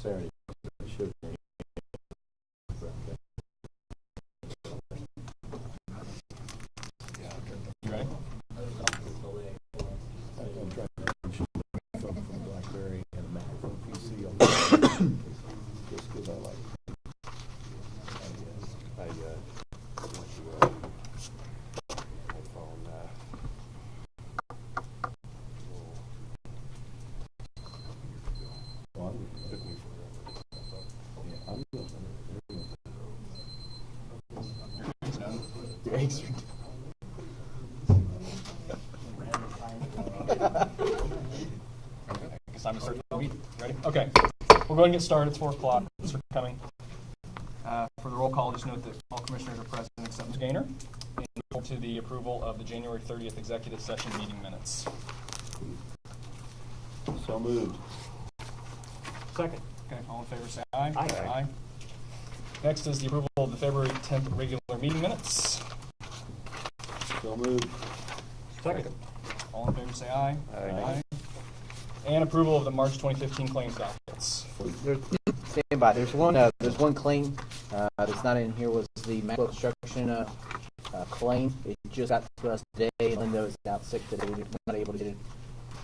Saturday. Should be. You ready? I'm trying to from BlackBerry and a Mac from PC. Just because I like it. I went to my phone. Well, Took me forever. yeah, I'm Thanks. Okay, I guess I'm going to start the meeting. Ready? Okay. We'll go ahead and get started. It's 4 o'clock. Thanks for coming. For the roll call, just note that all commissioners are present except Ms. Gaynor. And to the approval of the January 30th executive session meeting minutes. so moved. Second. Okay, all in favor say aye. Aye. Next is the approval of the February 10th regular meeting minutes. So moved. Second. All in favor say aye. Aye. And approval of the March 2015 claims documents. Stand by. There's one claim that's not in here. Was the Maxwell Construction claim? It just got to us today. Linda is out sick today. We're not able to get it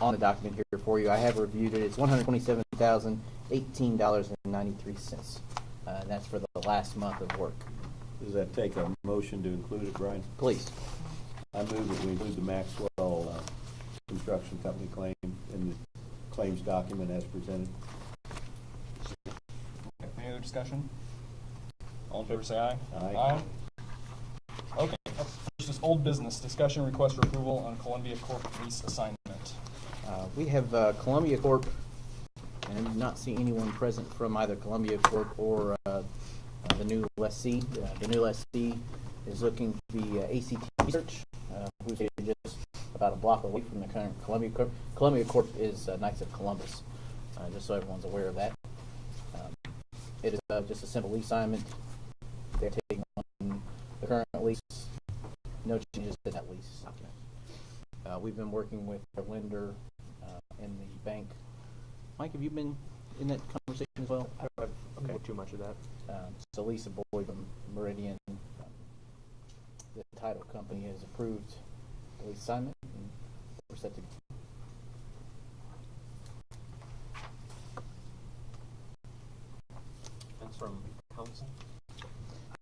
on the document here for you. I have reviewed it. It's $127,018.93. That's for the last month of work. Does that take a motion to include it, Brian? Please. I move that we include the Maxwell Construction Company claim in the claims document as presented. Okay, any other discussion? All in favor say aye. Aye. Okay, first is old business. Discussion request for approval on Columbia Corp lease assignment. We have Columbia Corp, and I did not see anyone present from either Columbia Corp or the new lessee. The new lessee is looking to be ACT Research, who's just about a block away from the current Columbia Corp. Columbia Corp is Knights of Columbus, just so everyone's aware of that. It is just a simple lease assignment. They're taking on the current lease. No changes to that lease. We've been working with our lender in the bank. Mike, have you been in that conversation as well? I don't have too much of that. So Lisa Boyd from Meridian, the title company, has approved the lease assignment, and we're set to go. And from council?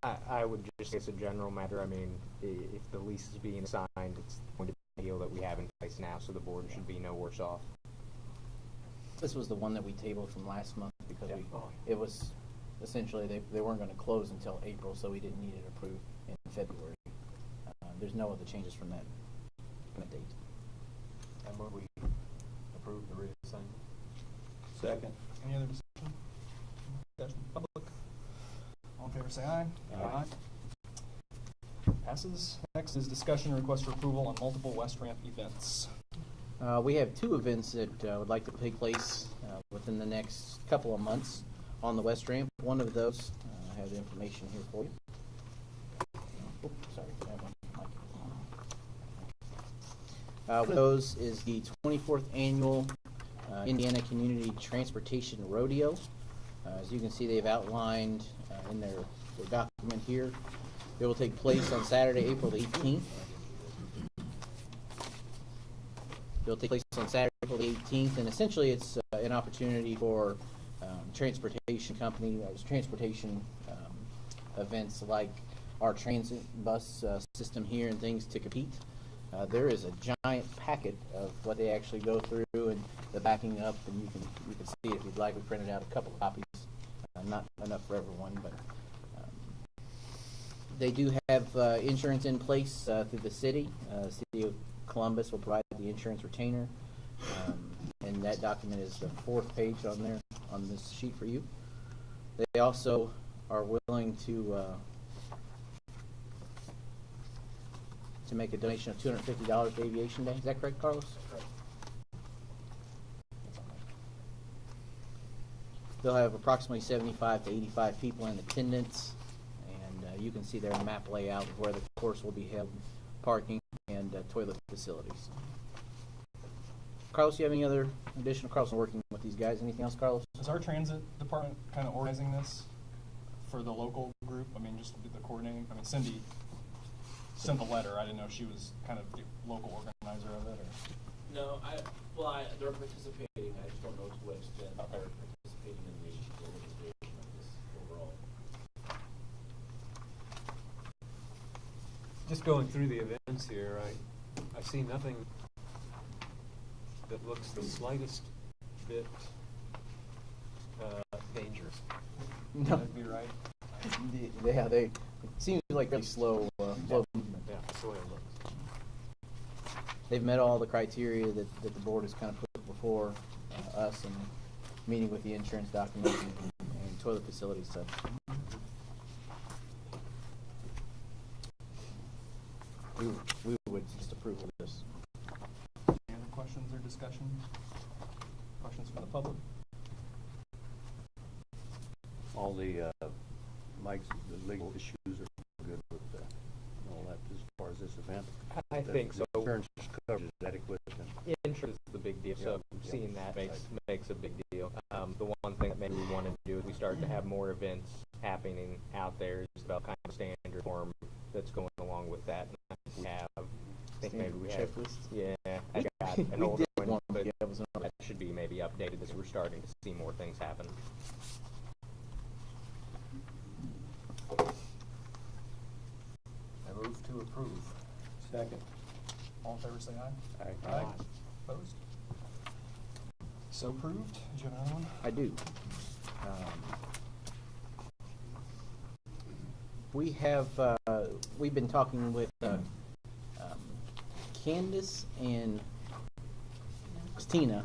I would just say it's a general matter. I mean, if the lease is being signed, it's going to be a deal that we have in place now, so the board should be no worse off. This was the one that we tabled from last month because it was essentially they weren't going to close until April, so we didn't need it approved in February. There's no other changes from that date. And when we approve the reassignment? Second. Any other discussion? Public? All in favor say aye. Aye. Passes. Next is discussion and request for approval on multiple West Ramp events. We have 2 events that would like to take place within the next couple of months on the West Ramp. One of those, I have the information here for you. Oh, sorry, I have one. One of those is the 24th Annual Indiana Community Transportation Rodeo. As you can see, they've outlined in their document here. It will take place on Saturday, April the 18th. It'll take place on Saturday, April the 18th, and essentially it's an opportunity for transportation events like our transit bus system here and things to compete. There is a giant packet of what they actually go through and the backing up, and you can see it if you'd like. We printed out a couple of copies, not enough for everyone, but they do have insurance in place through the city. City of Columbus will provide the insurance retainer, and that document is the 4th page on there on this sheet for you. They also are willing to make a donation of $250 to Aviation Day. Is that correct, Carlos? Correct. They'll have approximately 75 to 85 people in attendance, and you can see their map layout of where the course will be held, parking, and toilet facilities. Carlos, you have any other additional, Carlos, working with these guys, anything else, Carlos? Is our transit department kind of organizing this for the local group? I mean, just the coordinating? I mean, Cindy sent the letter. I didn't know if she was kind of the local organizer of it, or? No, they're participating. I just don't know to what extent they're participating in the organization of this overall. Just going through the events here, I see nothing that looks the slightest bit dangerous. No. That'd be right. Yeah, it seems like really slow movement. Yeah, that's the way it looks. They've met all the criteria that the board has kind of put before us, and meeting with the insurance documents and toilet facility stuff. We would just approve of this. Any other questions or discussion? Questions from the public? All the, Mike's, the legal issues are good with all that as far as this event? I think so. The insurance coverage is adequate and Insurance is the big deal, so Yeah. seeing that makes a big deal. The one thing that maybe we want to do is we start to have more events happening out there, is about kind of standard form that's going along with that. We have, I think maybe we have, Checklist? yeah, I got We an older did one, one, but yeah, it was that should be maybe updated as we're starting to see more things happen. I move to approve. second. All in favor, say aye. Aye. Opposed? So approved. Do you have another one? I do. We have, we've been talking with Candace and Christina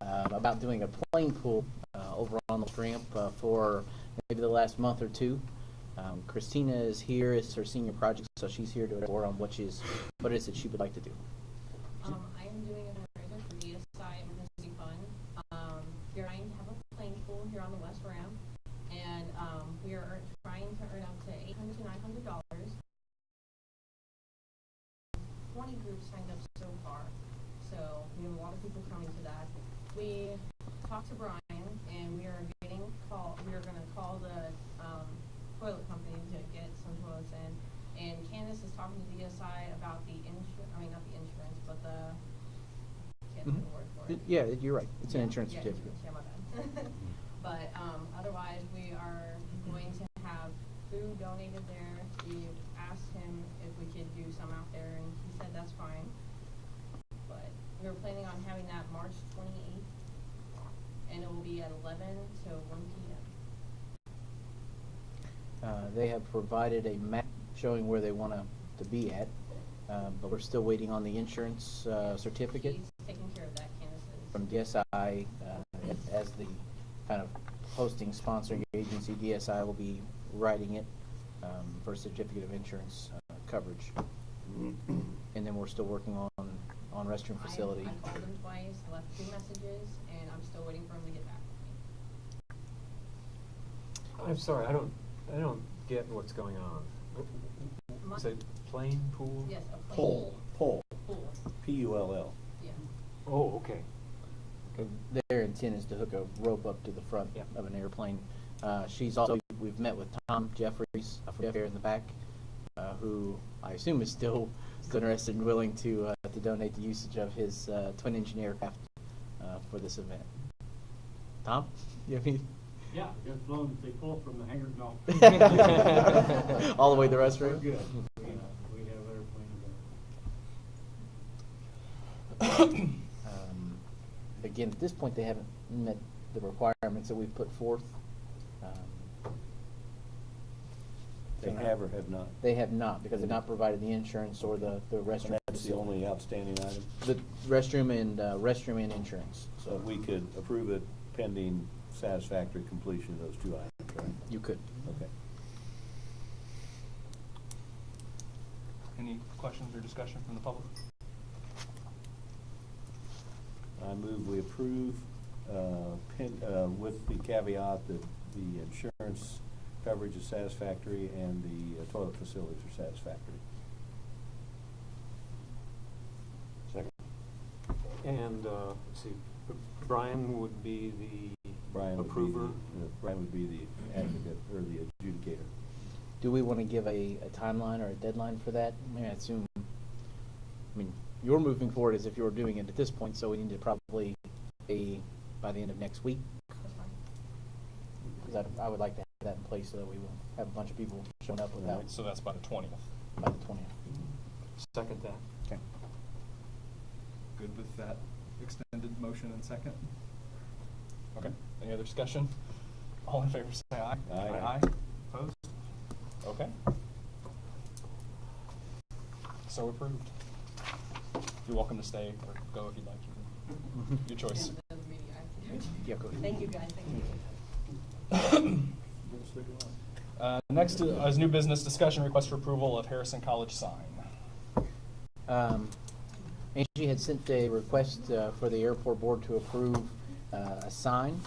about doing a plane pool over on the ramp for maybe the last month or two. Christina is here as her senior project, so she's here to report on what it is that she would like to do. I am doing a fundraiser for DSI Emergency Fund. We are trying to have a playing pool here on the west ramp, and we are trying to earn up to $800 to $900. 20 groups signed up so far, so we have a lot of people coming to that. We talked to Brian, and we are going to call the toilet company to get some toilets in. And Candace is talking to DSI about the not the insurance, but the, can't think of the word for it. Yeah, you're right. It's an insurance Yeah, certificate. yeah, my bad. But otherwise, we are going to have food donated there. We asked him if we could do some out there, and he said that's fine. But we were planning on having that March 28th, and it will be at 11 to 1 p.m. They have provided a map showing where they want to be at, but we're still waiting on the insurance certificate He's taking care of that, Candace is. from DSI as the kind of hosting sponsoring agency. DSI will be writing it for a certificate of insurance coverage, and then we're still working on restroom facility. I called him twice, left 2 messages, and I'm still waiting for him to get back to me. I'm sorry, I don't get what's going on. Is it plain pool? Yes, a Poll. Pool. P-U-L-L. Yeah. Oh, okay. Their intent is to hook a rope up to the front Yep. of an airplane. We've met with Tom Jeffries from there in the back, who I assume is still interested and willing to donate the usage of his twin engine aircraft for this event. Tom, you have any? Yeah, as long as they pull from the hangar, no. All the way to the restroom? We're good. We have airplanes there. Again, at this point, they haven't met the requirements that we've put forth. They have or have not? They have not, because they've not provided the insurance or the restroom. And that's the only outstanding item? The restroom and insurance. So we could approve it pending satisfactory completion of those 2 items, right? You could. Okay. Any questions or discussion from the public? I move we approve with the caveat that the insurance coverage is satisfactory and the toilet facilities are satisfactory. Second. And, let's see, Brian would be the Brian would be approver. Brian would be the advocate or the adjudicator. Do we want to give a timeline or a deadline for that? I mean, I assume, you're moving forward as if you're doing it at this point, so we need to probably be by the end of next week. That's fine. Because I would like to have that in place so that we will have a bunch of people showing up without, So that's by the 20th. by the 20th. Second that. Okay. Good with that extended motion and second? Okay, any other discussion? All in favor say aye. Aye. Aye. Opposed? Okay. So approved. You're welcome to stay or go if you'd like. Your choice. Yeah, the meeting, Yeah, go ahead. Thank you, guys, thank you. Next is new business discussion request for approval of Harrison College sign. Angie had sent a request for the airport board to approve a sign.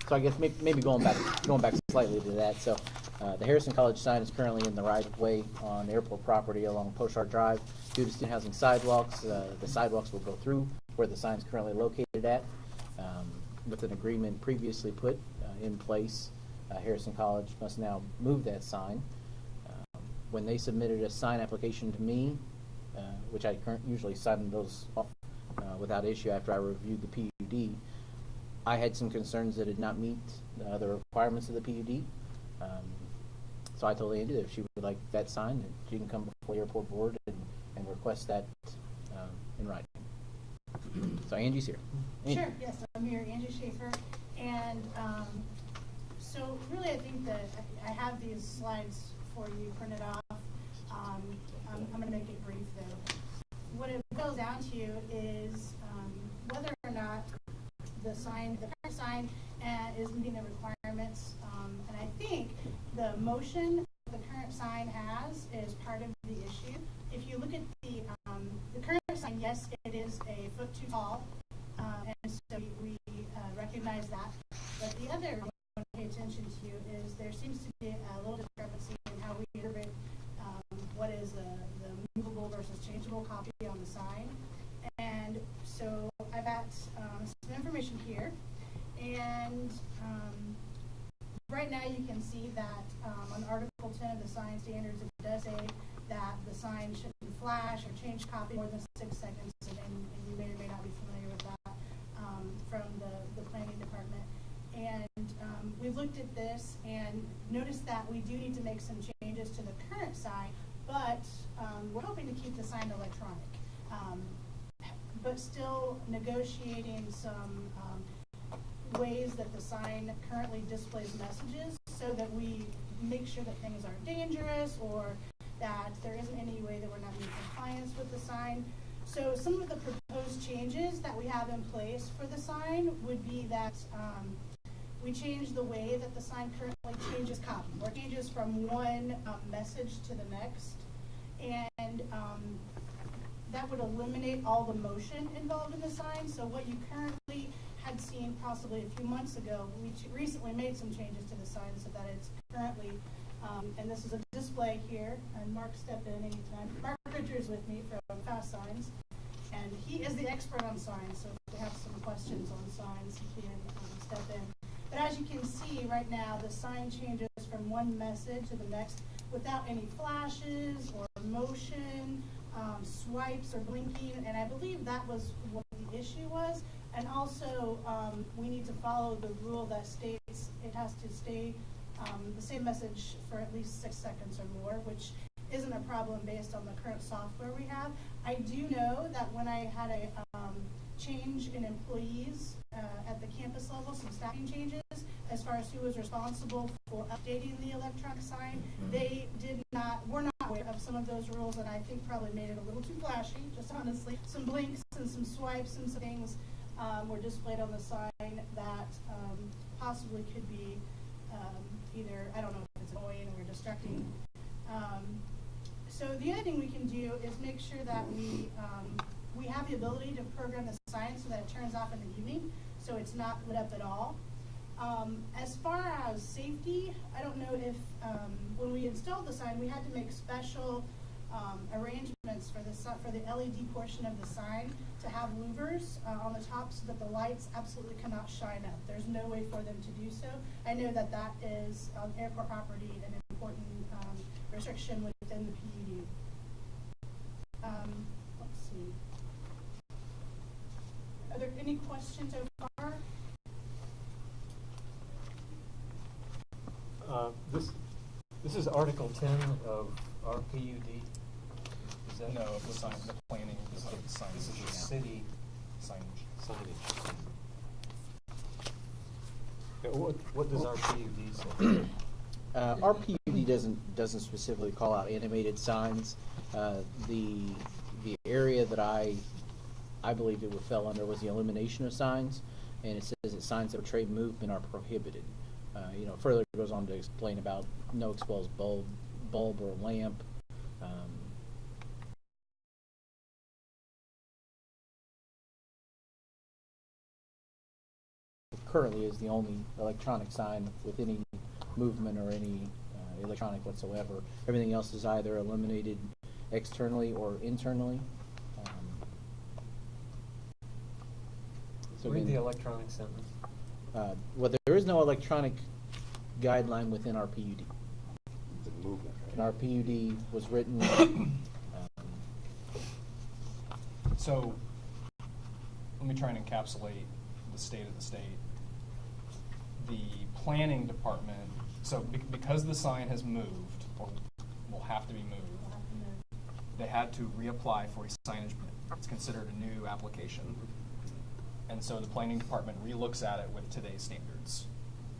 So I guess maybe going back slightly to that. So the Harrison College sign is currently in the right of way on airport property along Poshart Drive. Due to student housing sidewalks, the sidewalks will go through where the sign is currently located at. With an agreement previously put in place, Harrison College must now move that sign. When they submitted a sign application to me, which I usually sign those off without issue after I reviewed the PUD, I had some concerns that it did not meet the requirements of the PUD. So I told Andy that if she would like that sign, that she can come before the airport board and request that in writing. So Angie's here. Angie. Sure, yes, I'm here, Angie Schaefer, and so really I think that I have these slides for you printed off. I'm going to make it brief though. What it boils down to is whether or not the current sign is meeting the requirements, and I think the motion the current sign has is part of the issue. If you look at the current sign, yes, it is a foot too tall, and so we recognize that. But the other I want to pay attention to is there seems to be a little discrepancy in how we interpret what is the movable versus changeable copy on the sign. And so I've got some information here, and right now you can see that on Article 10 of the sign standards, it does say that the sign shouldn't flash or change copy more than 6 seconds, and you may or may not be familiar with that from the planning department. And we've looked at this and noticed that we do need to make some changes to the current sign, but we're hoping to keep the sign electronic, but still negotiating some ways that the sign currently displays messages so that we make sure that things aren't dangerous or that there isn't any way that we're not in compliance with the sign. So some of the proposed changes that we have in place for the sign would be that we change the way that the sign currently changes copy, or changes from one message to the next, and that would eliminate all the motion involved in the sign. So what you currently had seen possibly a few months ago, we recently made some changes to the sign so that it's currently, and this is a display here, and Mark step in anytime. Mark Richards with me from Fast Signs, and he is the expert on signs, so if we have some questions on signs, he can step in. But as you can see right now, the sign changes from one message to the next without any flashes or motion, swipes or blinking, and I believe that was what the issue was. And also, we need to follow the rule that states it has to stay the same message for at least 6 seconds or more, which isn't a problem based on the current software we have. I do know that when I had a change in employees at the campus level, some staffing changes as far as who was responsible for updating the electronic sign, they were not aware of some of those rules, and I think probably made it a little too flashy, just honestly. Some blinks and some swipes and some things were displayed on the sign that possibly could be either, I don't know if it's annoying or distracting. So the other thing we can do is make sure that we have the ability to program the sign so that it turns off in the evening, so it's not lit up at all. As far as safety, I don't know if when we installed the sign, we had to make special arrangements for for the LED portion of the sign to have louvers on the top so that the lights absolutely cannot shine up. There's no way for them to do so. I know that that is on airport property an important restriction within the PUD. Let's see. Are there any questions so far? This is Article 10 of our PUD. Is that No, the sign, the planning, this is the sign, this is the city signage. signage? Yeah, what does our PUD say? Our PUD doesn't specifically call out animated signs. The area that I believed it would fell under was the elimination of signs, and it says that signs that portray movement are prohibited. Further it goes on to explain about no exposed bulb or lamp. Currently is the only electronic sign with any movement or any electronic whatsoever. Everything else is either eliminated externally or internally. Read the again, electronic sentence. well, there is no electronic guideline within our PUD. The movement, right? And our PUD was written. So, let me try and encapsulate the state of the state. The planning department, so because the sign has moved, or will have to be moved, they had to reapply for a signage permit. It's considered a new application. And so the planning department relooks at it with today's standards.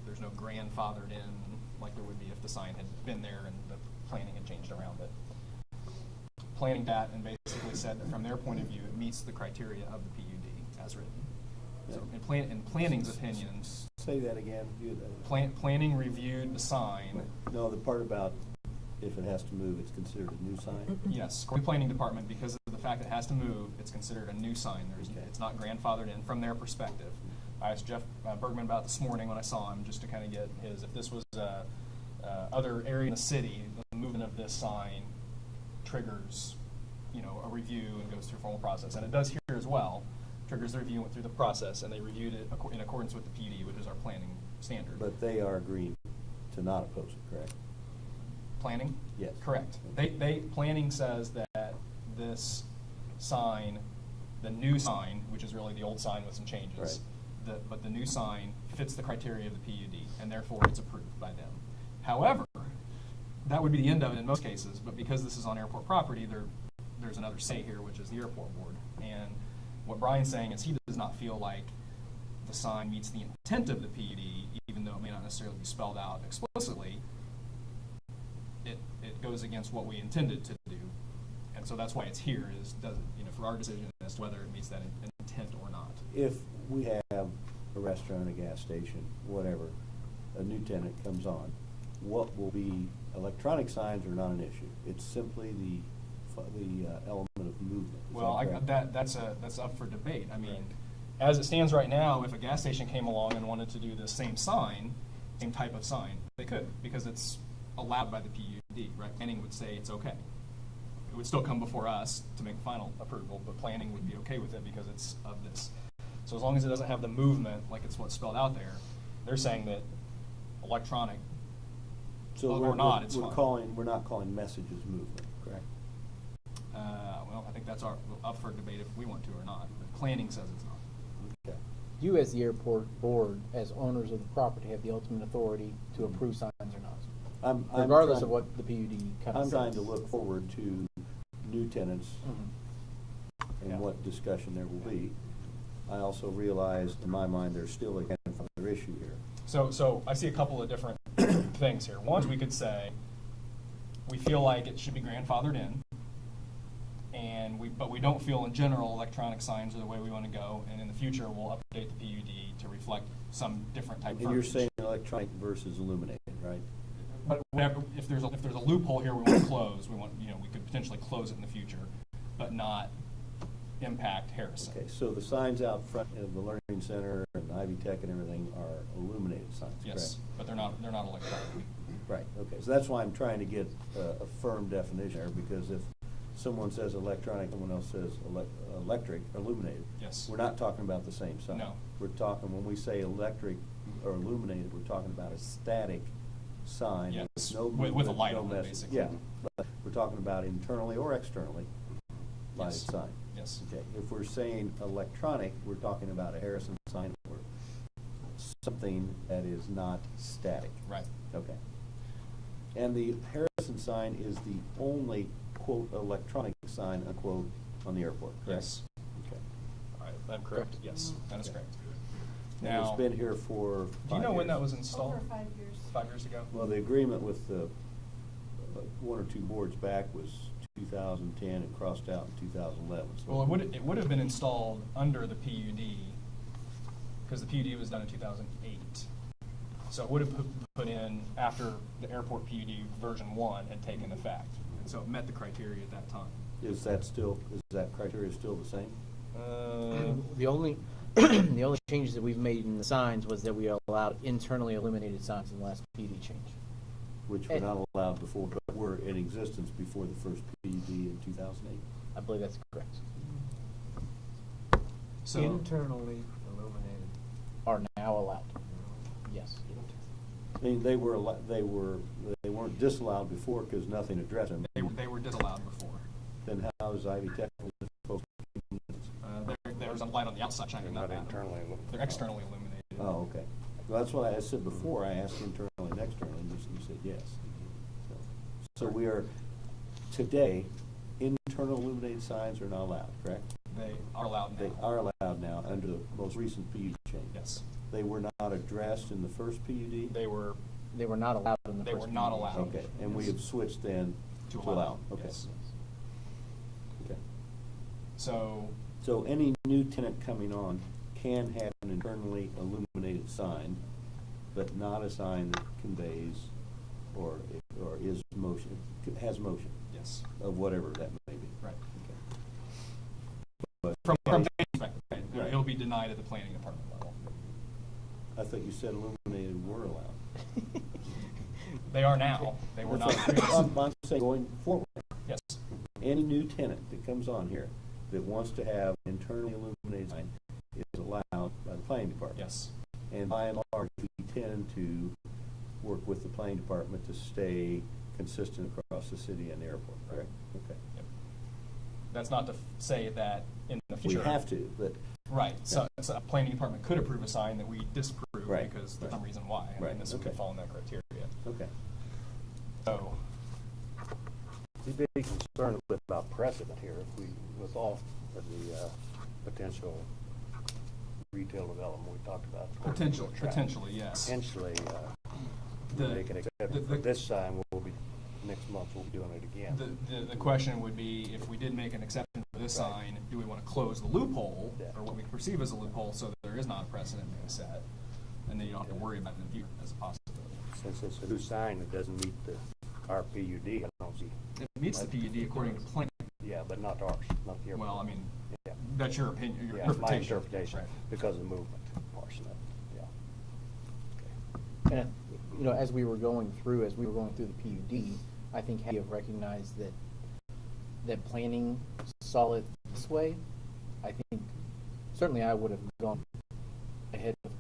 There's no grandfathered in like there would be if the sign had been there and the planning had changed around it. Planning that and basically said that from their point of view, it meets the criteria of the PUD as written. So in planning's opinions, Say that again. planning reviewed the sign. No, the part about if it has to move, it's considered a new sign? Yes, according to the planning department, because of the fact that it has to move, it's considered a new sign. It's not grandfathered in from their perspective. I asked Jeff Bergman about it this morning when I saw him, just to kind of get his, if this was other area in the city, the movement of this sign triggers, a review and goes through a formal process. And it does here as well, triggers the review and went through the process, and they reviewed it in accordance with the PUD, which is our planning standard. But they are agreeing to not oppose it, correct? Planning? Yes. Correct. Planning says that this sign, the new sign, which is really the old sign with some changes, but the new sign fits the criteria of the PUD, and therefore it's approved by them. However, that would be the end of it in most cases, but because this is on airport property, there's another say here, which is the airport board. And what Brian's saying is he does not feel like the sign meets the intent of the PUD, even though it may not necessarily be spelled out explicitly. It goes against what we intended to do, and so that's why it's here. For our decision as to whether it meets that intent or not. If we have a restaurant, a gas station, whatever, a new tenant comes on, what will be, electronic signs are not an issue. It's simply the element of movement. Is Well, that correct? that's up for debate. I mean, as it stands right now, if a gas station came along and wanted to do the same sign, same type of sign, they could, because it's allowed by the PUD, right? Planning would say it's okay. It would still come before us to make final approval, but planning would be okay with it because it's of this. So as long as it doesn't have the movement, like it's what's spelled out there, they're saying that electronic So or not, it's fine. We're not calling messages movement, correct? Well, I think that's up for debate if we want to or not, but planning says it's not. Okay. You, as the airport board, as owners of the property, have the ultimate authority to approve signs or not, I'm regardless trying- of what the PUD kind of I'm says. trying to look forward to new tenants and Yeah. what discussion there will be. I also realize, in my mind, there's still a grandfather issue here. So I see a couple of different things here. One, we could say, we feel like it should be grandfathered in, but we don't feel in general electronic signs are the way we want to go, and in the future we'll update the PUD to reflect some different type of And you're verbiage. saying electronic versus illuminated, right? But whatever, if there's a loophole here we want to close, we could potentially close it in the future, but not impact Harrison. Okay, so the signs out front of the Learning Center and Ivy Tech and everything are illuminated signs, correct? Yes, but they're not electronic. Right, okay, so that's why I'm trying to get a firm definition there, because if someone says electronic, someone else says electric, illuminated. Yes. We're not talking about the same sign. No. We're talking, when we say electric or illuminated, we're talking about a static sign. Yes, No with a movement, light no on it, message. basically. Yeah, but we're talking about internally or externally lighted Yes. sign. Yes. Okay, if we're saying electronic, we're talking about a Harrison sign or something that is not static. Right. Okay. And the Harrison sign is the only, quote, electronic sign, unquote, on the airport, correct? Yes. Okay. All right, I'm correct. Yes, that is correct. And Now, it's been here for 5 do you know when that years. was installed? Over 5 years. 5 years ago? Well, the agreement with the, one or two boards back was 2010 and crossed out in 2011. So Well, it would have been installed under the PUD, because the PUD was done in 2008. So it would have put in after the airport PUD version 1 had taken effect. And so it met the criteria at that time. Is that criteria still the same? The only, the only changes that we've made in the signs was that we allowed internally illuminated signs in the last PUD change. Which were not allowed before, but were in existence before the first PUD in 2008? I believe that's correct. So Internally illuminated. Are now allowed. Yes. I mean, they weren't disallowed before because nothing addressed them. they were disallowed before. Then how is Ivy Tech supposed to? There's a light on the outside shining on that. They're externally illuminated. Oh, okay. Well, that's what I said before. I asked internally and externally, and you said yes. So we are, today, internal illuminated signs are not allowed, correct? They are allowed now. They are allowed now under the most recent PUD change. Yes. They were not addressed in the first PUD? They were not allowed in the They first were not PUD. allowed. Okay, and we have switched then To to allow, allow. Okay. yes. Okay. So, So any new tenant coming on can have an internally illuminated sign, but not a sign that conveys or is motion, has motion yes, of whatever that may be. right. But From their perspective, right, Right. it'll be denied at the planning department level. I thought you said illuminated were allowed. They are now. They were not previously. I'm saying going forward, Yes. any new tenant that comes on here that wants to have internally illuminated sign is allowed by the planning department. Yes. And by and large, we tend to work with the planning department to stay consistent across the city and the airport, correct? Okay. Yep. That's not to say that in the We future. have to, but, Right. So a planning department could approve a sign that we disapprove Right, because right. there's some reason why. Right, And this would okay. fall in that criteria. okay. So, Be big concerned with about precedent here if we, with all of the potential retail development we talked about. potentially, yes. Potentially, The- make an exception for this sign, we'll be, next month, we'll be doing it again. The question would be, if we did make an exception for this Right. sign, do we want to close the loophole, Yeah. or what we perceive as a loophole, so that there is not a precedent being set, and then you don't have to worry about it in the future as a possibility. Since it's a new sign that doesn't meet our PUD, I don't see, It meets the PUD according to plan. yeah, but not ours, not the airport. Well, I mean, Yeah. that's your opinion, your Yeah, my interpretation. interpretation, Right. because of the movement portion of it, yeah. And, you know, as we were going through the PUD, I think had you have recognized that planning saw it this way, I think certainly I would have gone ahead with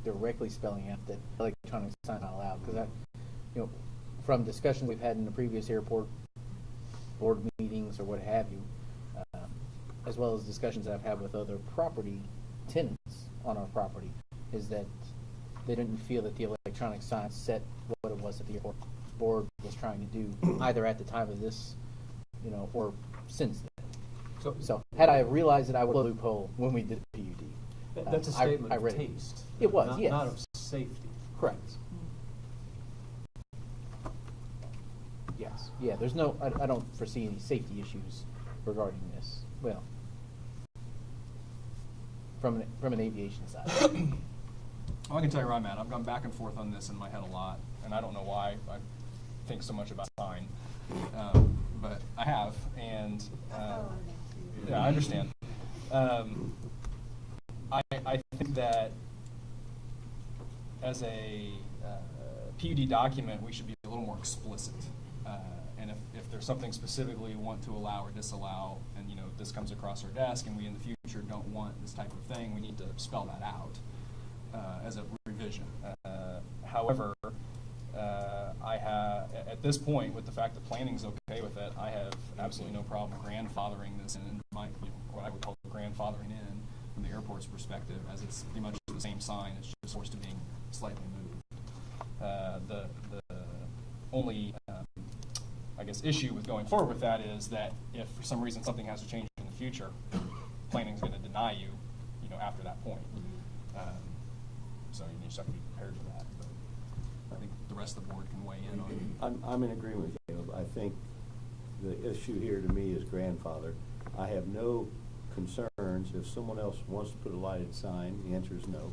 directly spelling out that electronic sign not allowed, because from discussions we've had in the previous airport board meetings or what have you, as well as discussions I've had with other property tenants on our property, is that they didn't feel that the electronic sign set what it was that the airport board was trying to do, either at the time of this, or since then. So had I realized that I would loophole when we did the PUD. That's a I statement of read it. taste. It was, not, yes. Not of safety. Correct. Yes. Yeah, there's I don't foresee any safety issues regarding this. Well, from an aviation side. Well, I can tell you where I'm at. I've gone back and forth on this in my head a lot, and I don't know why I think so much about sign, but I have, and yeah, I understand. I think that as a PUD document, we should be a little more explicit And if there's something specifically we want to allow or disallow, and, you know, this comes across our desk and we in the future don't want this type of thing, we need to spell that out as a revision. However, at this point, with the fact that planning's okay with it, I have absolutely no problem grandfathering this in my, you know, what I would call grandfathering in from the airport's perspective, as it's pretty much the same sign, it's just forced to being slightly moved. The only, I guess, issue with going forward with that is that if for some reason something has to change in the future, planning's going to deny you, you know, after that point. So you just have to be prepared for that. But I think the rest of the board can weigh in on. I'm in agreement with you. I think the issue here to me is grandfather. I have no concerns if someone else wants to put a lighted sign, the answer is no,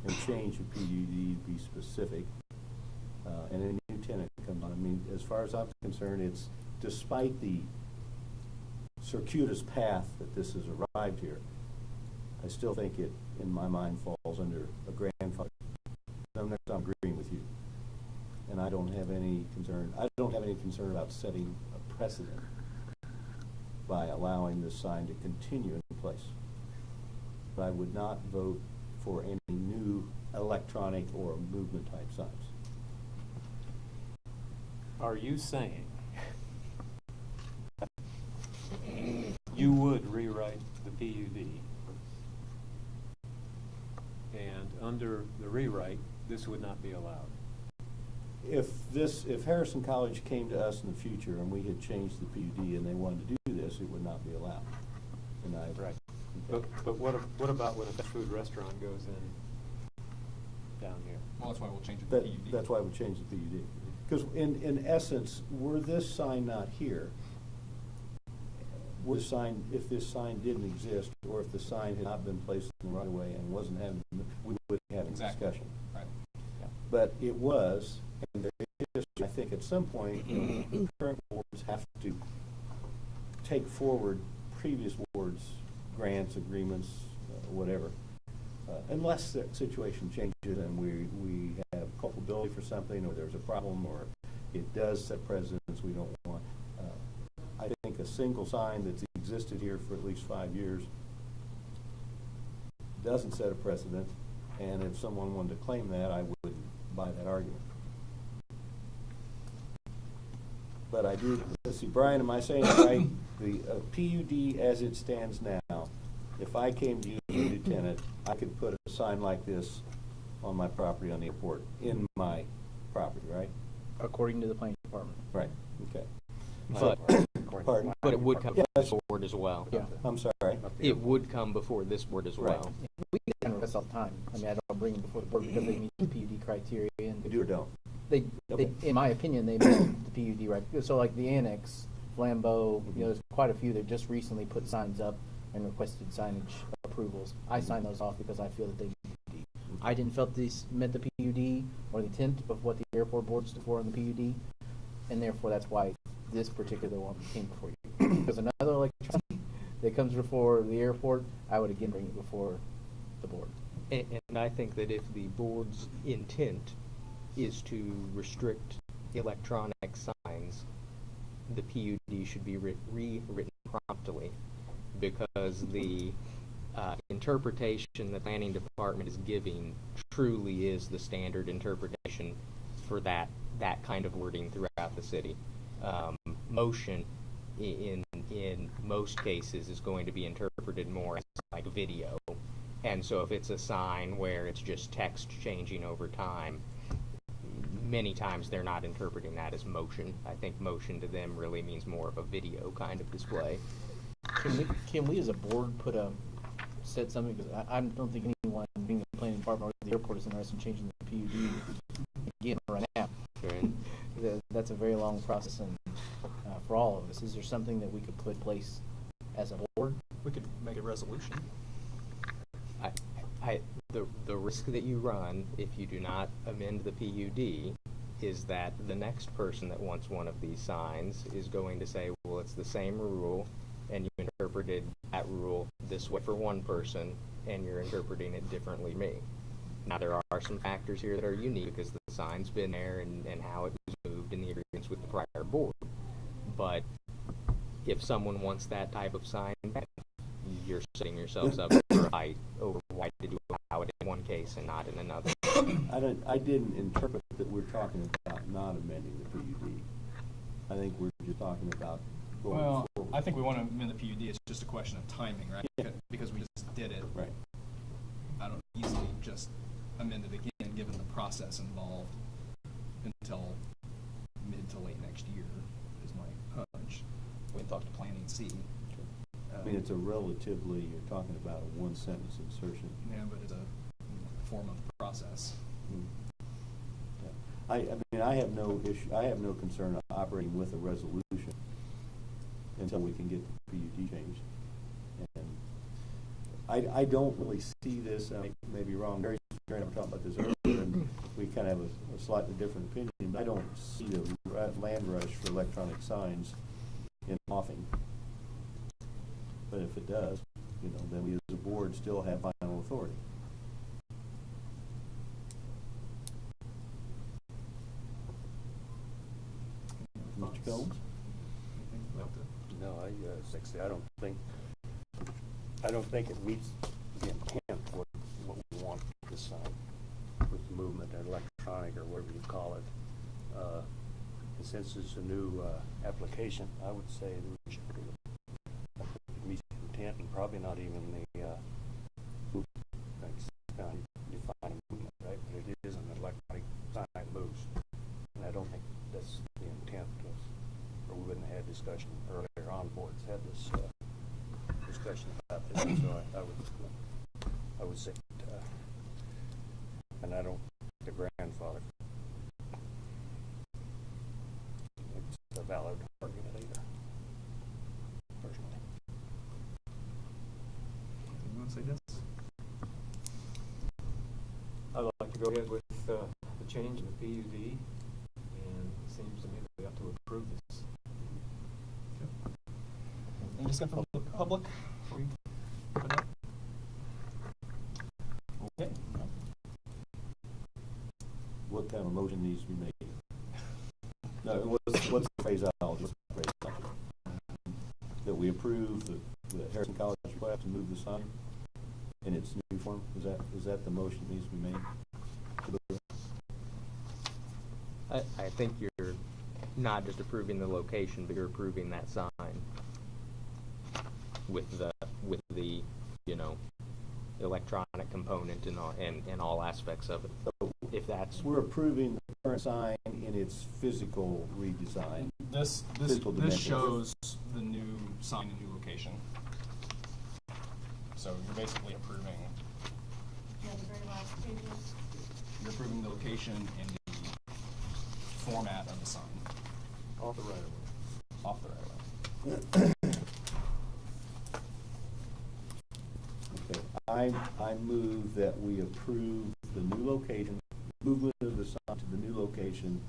and change the PUD to be specific, and a new tenant comes on. I mean, as far as I'm concerned, it's despite the circuitous path that this has arrived here, I still think it, in my mind, falls under a grandfather. I'm agreeing with you. And I don't have any concern. I don't have any concern about setting a precedent by allowing this sign to continue in place. But I would not vote for any new electronic or movement type signs. Are you saying you would rewrite the PUD, and under the rewrite, this would not be allowed? If Harrison College came to us in the future and we had changed the PUD and they wanted to do this, it would not be allowed. And Right. But what about when a fast food restaurant goes in down here? Well, that's why we'll change it to PUD. That's why we changed the PUD. Because in essence, were this sign not here, if this sign didn't exist, or if the sign had not been placed in the right of way and wasn't having, we would be having a discussion. Right. Yeah. But it was, and there is, I think at some point, you know, the current boards have to take forward previous boards' grants, agreements, whatever, unless the situation changes and we have culpability for something, or there's a problem, or it does set precedents we don't want. I think a single sign that's existed here for at least 5 years doesn't set a precedent, and if someone wanted to claim that, I would buy that argument. But I do, let's see, Brian, am I saying it right? The PUD as it stands now, if I came to you as a new tenant, I could put a sign like this on my property on the airport, in my property, right? According to the planning department. Right, okay. But, Pardon? but it would come Yeah, before this board as well. Yeah. I'm sorry. It would come before this board as Right. well. We get kind of requests all the time. I mean, I don't bring them before the board because they meet the PUD criteria, and You do or don't? they, Okay. in my opinion, they meet the PUD right. So like the annex, Flambeau, you know, there's quite a few that just recently put signs up and requested signage approvals. I signed those off because I feel that they meet the PUD. I didn't felt these met the PUD or the intent of what the airport board stood for on the PUD, and therefore that's why this particular one came before you. Because another electronic that comes before the airport, I would again bring it before the board. And I think that if the board's intent is to restrict electronic signs, the PUD should be rewritten promptly, because the interpretation the planning department is giving truly is the standard interpretation for that kind of wording throughout the city. Motion in most cases is going to be interpreted more as like video, and so if it's a sign where it's just text changing over time, many times they're not interpreting that as motion. I think motion to them really means more of a video kind of display. Can we as a board set something, because I don't think anyone being the planning department or the airport is interested in changing the PUD again right now. Sure. That's a very long process, and for all of us, is there something that we could put in place as a board? We could make a resolution. The risk that you run if you do not amend the PUD is that the next person that wants one of these signs is going to say, well, it's the same rule, and you interpreted that rule this way for one person, and you're interpreting it differently me. Now, there are some factors here that are unique because the sign's been there and how it was moved in the agreements with the prior board. but if someone wants that type of sign, you're setting yourselves up for a fight over why did you allow it in one case and not in another. I didn't interpret that we're talking about not amending the PUD. I think we're just talking about going Well, forward. I think we want to amend the PUD. It's just a question of timing, right? Yeah. Because we just did it. Right. I don't easily just amend it again, given the process involved until mid to late next year is my hunch. We can talk to planning and see. I mean, it's a relatively, you're talking about a one-sentence insertion. Yeah, but it's a 4-month process. Yeah. I mean, I have no issue, I have no concern operating with a resolution until we can get the PUD changed. And I don't really see this, I may be wrong, Gary and I were talking about this earlier, and we kind of have a slightly different opinion. I don't see the land rush for electronic signs in offing. But if it does, then we as a board still have final authority. Mr. Combs? No, I don't think it meets the intent of what we want this sign with the movement and electronic or whatever you call it. And since it's a new application, I would say that we should do it. It meets the intent and probably not even the define a movement, right? But it is an electronic sign that moves. And I don't think that's the intent of, or we wouldn't have had discussion earlier on. Boards had this discussion about this, so I would say, and I don't, the grandfather, it's a valid argument either, personally. You want to say this? I'd like to go ahead with the change in the PUD, and it seems to me that we have to approve this. Any discussion from the public before we put it up? Okay. What kind of motion needs to be made? No, what's the phraseology? What's the phraseology? That we approve the Harrison College request to move the sign in its new form? Is that the motion that needs to be made? I think you're not just approving the location, but you're approving that sign with the electronic component and all aspects of it. So If that's we're approving the current sign in its physical redesign. This Physical dimensions. shows the new sign and new location. So you're basically approving, Yeah, the very last pages. you're approving the location and the format of the sign Off the right of way. off the right of way. Okay, I move that we approve the new location, movement of the sign to the new location,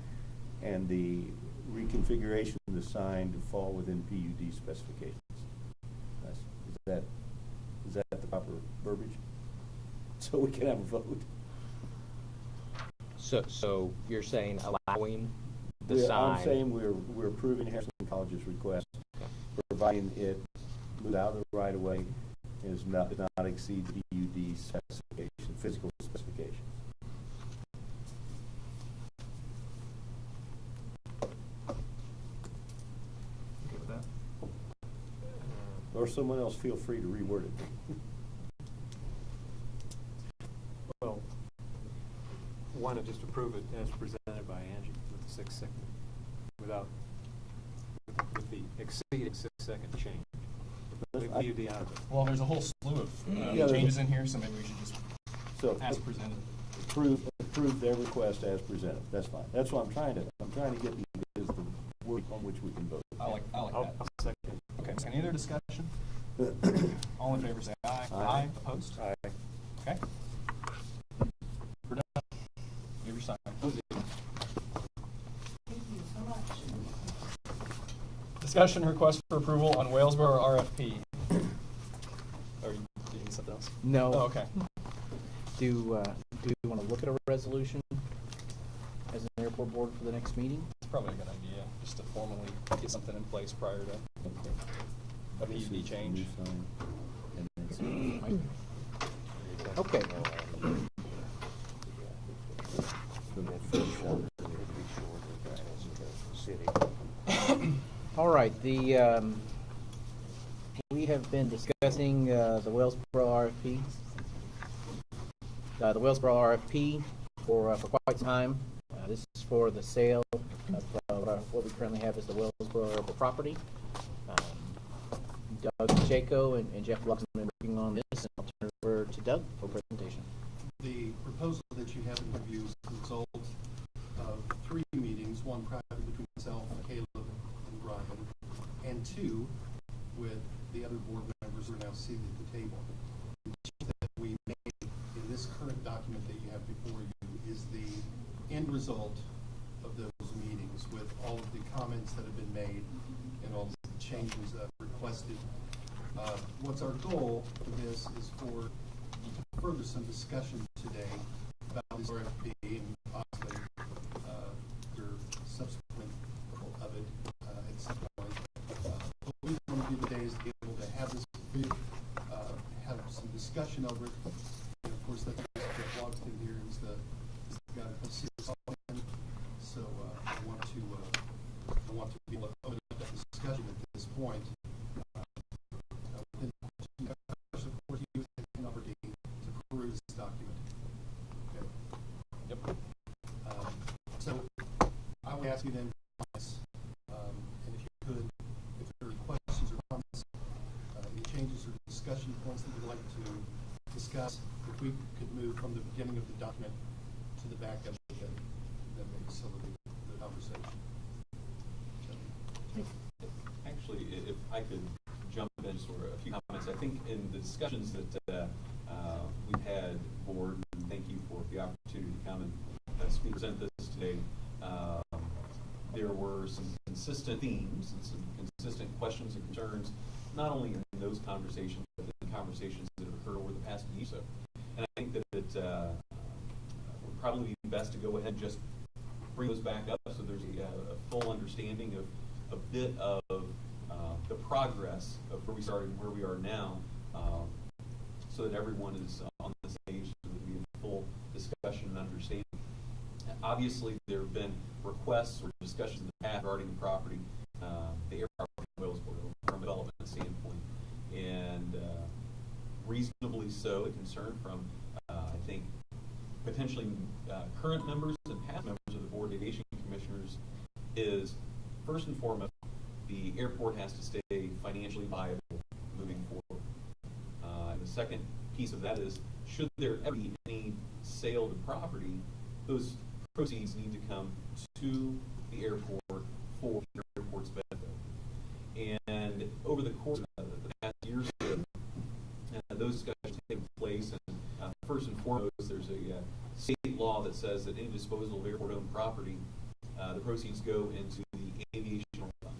and the reconfiguration of the sign to fall within PUD specifications. Is that the proper verbiage? So we can have a vote. so you're saying allowing the Yeah, sign. I'm saying we're approving Harrison College's request, providing it move out of the right of way and does not exceed the PUD specification, physical specifications. Okay with that? Or someone else, feel free to reword it. Well, why not just approve it as presented by Angie with the 6 second, with the exceeding 6 second change? Leave PUD out of it. Well, there's a whole slew of Yeah, changes in here, so maybe we should just, So as presented. approve their request as presented. That's fine. That's what I'm trying to get is the word on which we can vote. I like I'll that. second. Okay, any other discussion? All in favor say aye. Aye. Opposed? Aye. Okay. We're done. Give your sign. Thank you so much. Discussion request for approval on Walesboro RFP. Or you need something else? No. Oh, okay. Do we want to look at a resolution as an airport board for the next meeting? probably a good idea, just to formally get something in place prior to a This PUD is the change. new sign, and then Okay. All right, we have been discussing the Wellsboro RFP. The Wellsboro RFP for quite some time. This is for the sale of what we currently have as the Wellsboro property. Doug Jaco and Jeff Luxman have been working on this, and I'll turn it over to Doug for presentation. The proposal that you have in review is the result of 3 meetings, one private between myself, Caleb, and Brian, and 2 with the other board members who are now seated at the table. The change that we made in this current document that you have before you is the end result of those meetings with all of the comments that have been made and all the changes requested. What's our goal for this is for further some discussion today about this RFP and possibly your subsequent approval of it at some point. What we want to do today is be able to have this have some discussion over it. And of course, that's Jeff Logston here is the guy that puts this all in. So I want to be able to open up that discussion at this point. Peruse this document. Okay. Yep. So I would ask you then, and if you could, if there are questions or comments, any changes or discussion points that you'd like to discuss, if we could move from the beginning of the document to the back of it, that may facilitate the conversation. Actually, if I could jump in just for a few comments, I think in the discussions that we've had, board, and thank you for the opportunity to come and present this today. There were some consistent themes and some consistent questions and concerns, not only in those conversations, but in conversations that have occurred over the past year or so. And I think that it would probably be best to go ahead and just bring those back up so there's a full understanding of a bit of the progress of where we started and where we are now, so that everyone is on the same page, so that we have full discussion and understanding. Obviously, there have been requests or discussions in the past regarding the property, the air property in Wellsboro, from a development standpoint, and reasonably so, a concern from, I think, potentially current members and past members of the Board of Aviation Commissioners is, first and foremost, the airport has to stay financially viable moving forward. And the second piece of that is, should there ever be any sale to property, those proceeds need to come to the airport for the airport's benefit. And over the course of the past years, those discussions have taken place. And first and foremost, there's a state law that says that any disposal of airport-owned property, the proceeds go into the aviation fund.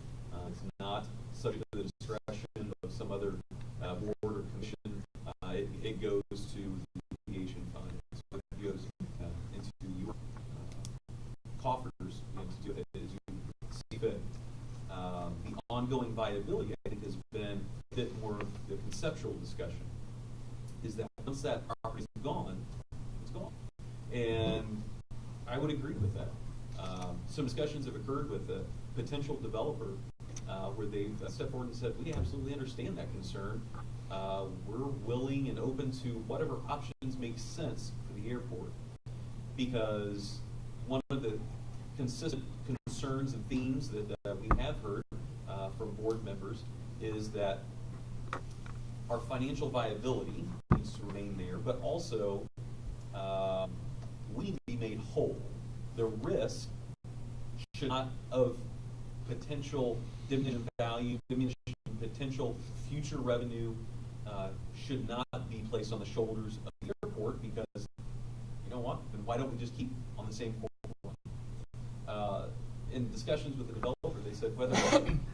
It's not subject to the discretion of some other board or commission. It goes to the aviation fund. So it goes into your coffers to do it as you see fit. The ongoing viability, I think, has been a bit more of the conceptual discussion. Is that once that property is gone, it's gone. And I would agree with that. Some discussions have occurred with a potential developer where they've stepped forward and said, we absolutely understand that concern. We're willing and open to whatever options make sense for the airport. Because one of the consistent concerns and themes that we have heard from board members is that our financial viability needs to remain there, but also we need to be made whole. The risk should not of potential diminution value, diminution potential future revenue should not be placed on the shoulders of the airport, because you know what? Then why don't we just keep on the same form? In discussions with the developer, they said whether it's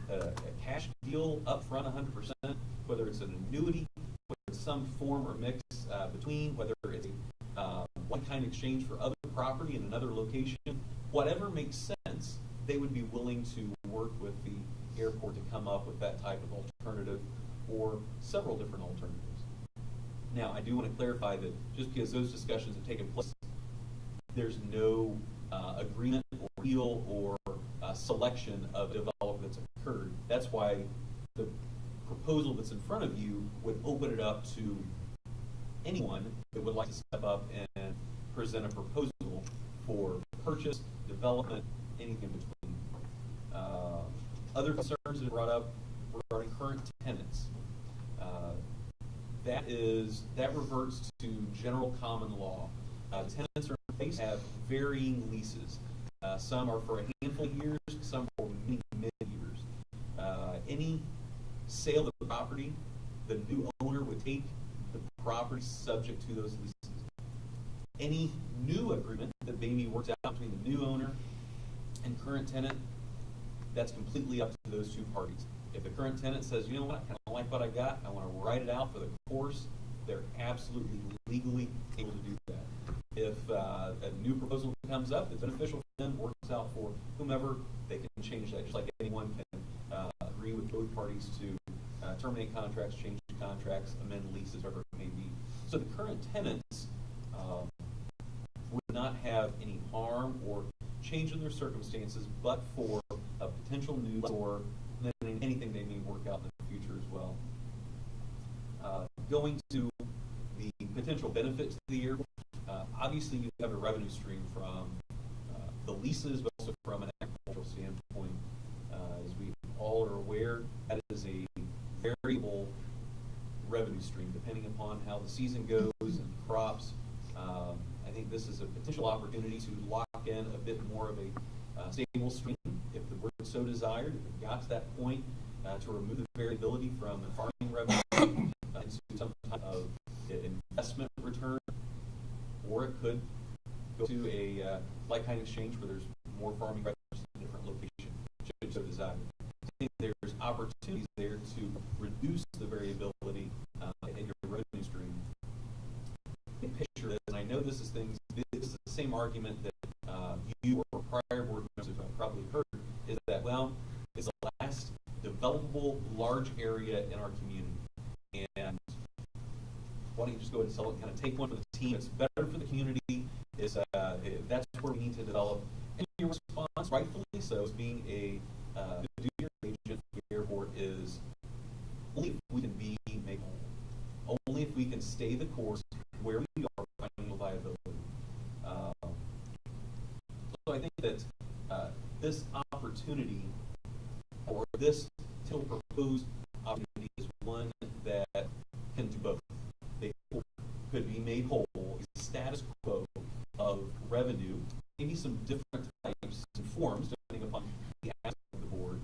a cash deal up front 100%, whether it's an annuity, whether it's some form or mix between, whether it's one kind exchange for other property in another location, whatever makes sense, they would be willing to work with the airport to come up with that type of alternative or several different alternatives. Now, I do want to clarify that just because those discussions have taken place, there's no agreement or deal or selection of development that's occurred. That's why the proposal that's in front of you would open it up to anyone that would like to step up and present a proposal for purchase, development, anything in between. Other concerns that are brought up regarding current tenants. That reverts to general common law. Tenants are in place have varying leases. Some are for a handful of years, some for many, many years. Any sale of the property, the new owner would take the property subject to those leases. Any new agreement that maybe works out between the new owner and current tenant, that's completely up to those two parties. If the current tenant says, you know what, I kind of like what I got, I want to write it out for the course, they're absolutely legally able to do that. If a new proposal comes up that's beneficial for them, works out for whomever, they can change that, just like anyone can agree with both parties to terminate contracts, change contracts, amend leases, whatever it may be. So the current tenants would not have any harm or change in their circumstances, but for a potential new or then anything they may work out in the future as well. Going to the potential benefits to the airport, obviously you have a revenue stream from the leases, but also from an agricultural standpoint. As we all are aware, that is a variable revenue stream depending upon how the season goes and crops. I think this is a potential opportunity to lock in a bit more of a stable stream if the board so desired, if it got to that point, to remove the variability from the farming revenue into some type of investment return, or it could go to a like-kind exchange where there's more farming revenues in a different location, should so desired. I think there's opportunities there to reduce the variability in your revenue stream. Picture this, and I know this is the same argument that you or prior board members have probably heard, is that, well, it's the last developable large area in our community, and why don't you just go ahead and sell it and kind of take one for the team? It's better for the community. That's where we need to develop. And your response, rightfully so, as being a fiduciary agent for the airport, is only if we can be made whole. Only if we can stay the course where we are financial viability. So I think that this opportunity, or this proposed opportunity, is one that can do both. They could be made whole, a status quo of revenue, maybe some different types and forms depending upon the aspect of the board,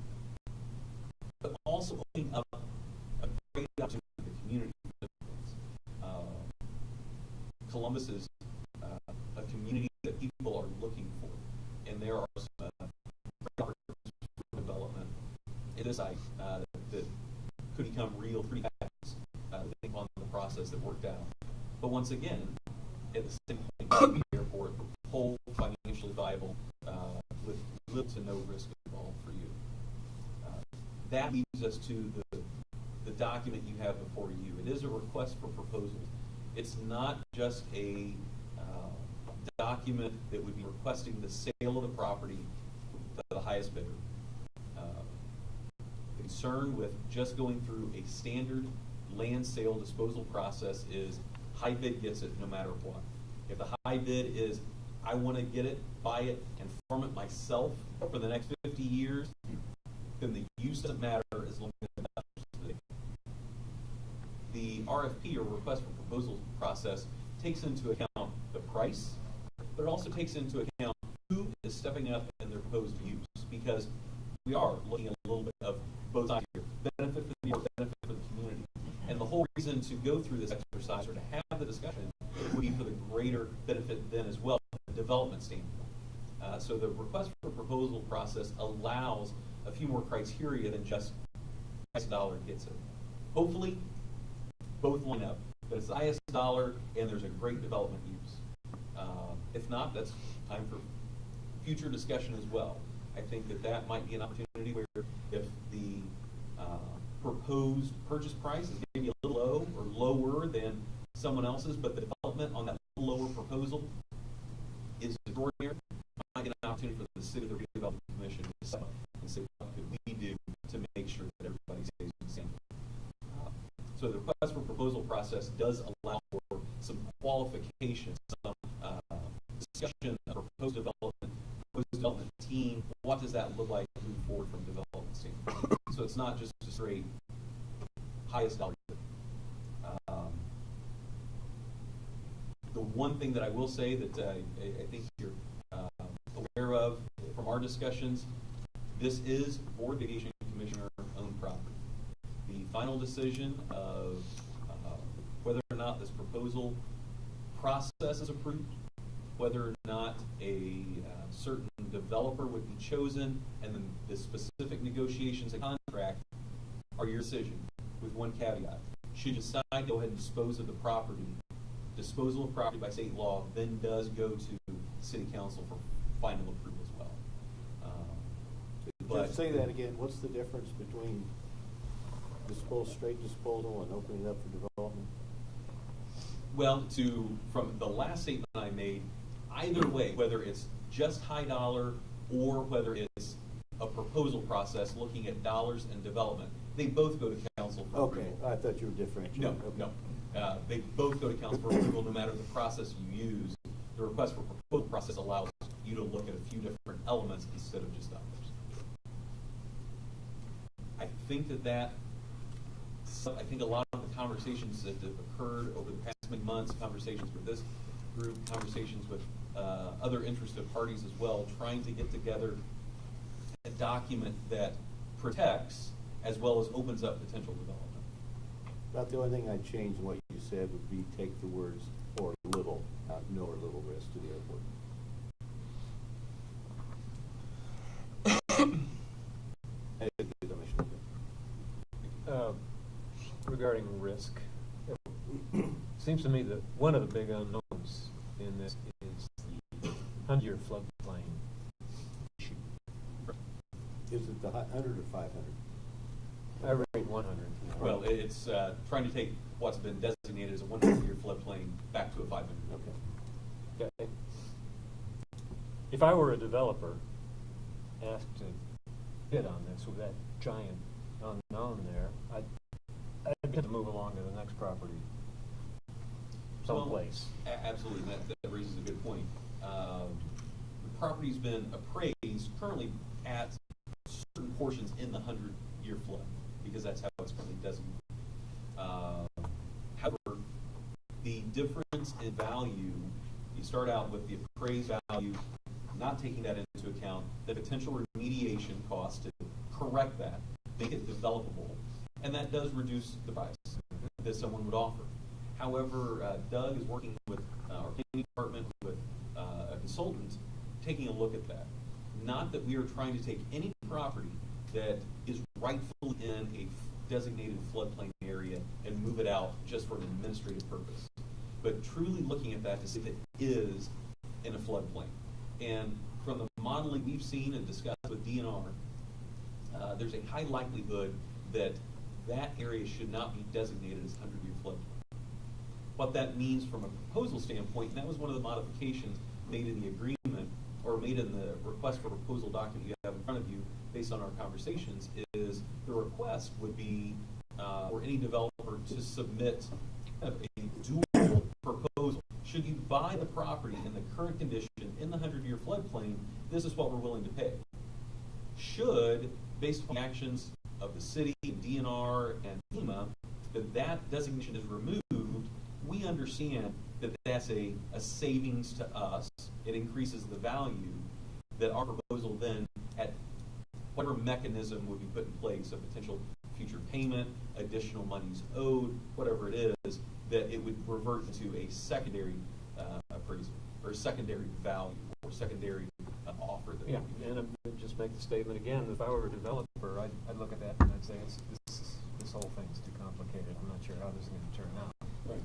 but also opening up a great opportunity for the community. Columbus is a community that people are looking for, and there are some great opportunities for development in this site that could become real pretty fast, depending on the process that worked out. But once again, at the same point, the airport whole, financially viable, with little to no risk involved for you. That leads us to the document you have before you. It is a request for proposals. It's not just a document that would be requesting the sale of the property to the highest bidder. Concern with just going through a standard land sale disposal process is high bid gets it no matter what. If the high bid is, I want to get it, buy it, and farm it myself for the next 50 years, then the use doesn't matter as long as the RFP, or request for proposals process, takes into account the price, but it also takes into account who is stepping up in their proposed use, because we are looking at a little bit of both sides here. Benefit for the board, benefit for the community. And the whole reason to go through this exercise or to have the discussion would be for the greater benefit then as well, from a development standpoint. So the request for proposal process allows a few more criteria than just highest dollar gets it. Hopefully, both line up, but it's the highest dollar and there's a great development use. If not, that's time for future discussion as well. I think that that might be an opportunity where if the proposed purchase price is maybe a little low or lower than someone else's, but the development on that little lower proposal is extraordinary, might get an opportunity for the city, the redevelopment commission, to step up and say, what could we do to make sure that everybody stays in the same. So the request for proposal process does allow for some qualifications, some discussion of proposed development team. What does that look like moving forward from development standpoint? So it's not just a straight highest dollar. The one thing that I will say that I think you're aware of from our discussions, this is Board Vacation Commissioner owned property. The final decision of whether or not this proposal process is approved, whether or not a certain developer would be chosen, and then the specific negotiations and contract are your decision, with one caveat. Should you decide to go ahead and dispose of the property, disposal of property by state law then does go to City Council for final approval as well. Jeff, say that again. What's the difference between straight disposal and opening it up for development? Well, from the last statement I made, either way, whether it's just high dollar or whether it's a proposal process looking at dollars and development, they both go to council for approval. Okay, I thought you were differentiating. No, Okay. no. They both go to council for approval no matter the process you use. The request for proposal process allows you to look at a few different elements instead of just dollars. I think I think a lot of the conversations that have occurred over the past many months, conversations with this group, conversations with other interested parties as well, trying to get together a document that protects as well as opens up potential development. About the only thing I'd change in what you said would be take the words or little, not no or little risk to the airport. Regarding risk, it seems to me that one of the big unknowns in this is the 100-year floodplain issue. Is it the 100 or 500? I rate 100. Well, it's trying to take what's been designated as a 100-year floodplain back to a 500. Okay. Okay. If I were a developer asked to bid on this with that giant unknown there, I'd get to move along to the next property someplace. Well, absolutely, that raises a good point. The property's been appraised currently at certain portions in the 100-year flood, because that's how it's currently designated. However, the difference in value, you start out with the appraised value, not taking that into account, the potential remediation cost to correct that, make it developable, and that does reduce the price that someone would offer. However, Doug is working with our planning department, with a consultant, taking a look at that. Not that we are trying to take any property that is rightfully in a designated floodplain area and move it out just for an administrative purpose, but truly looking at that to see if it is in a floodplain. And from the modeling we've seen and discussed with DNR, there's a high likelihood that that area should not be designated as 100-year floodplain. What that means from a proposal standpoint, and that was one of the modifications made in the agreement, or made in the request for proposal document you have in front of you based on our conversations, is the request would be for any developer to submit a dual proposal. Should you buy the property in the current condition in the 100-year floodplain, this is what we're willing to pay. Should, based on actions of the city, and DNR, and FEMA, that designation is removed, we understand that that's a savings to us. It increases the value that our proposal then, at whatever mechanism would be put in place, a potential future payment, additional monies owed, whatever it is, that it would revert into a secondary appraisal, or secondary value, or secondary offer. That Yeah, and I would just make the statement again, if I were a developer, I'd look at that and I'd say, this whole thing's too complicated. I'm not sure how this is going to turn out. Right.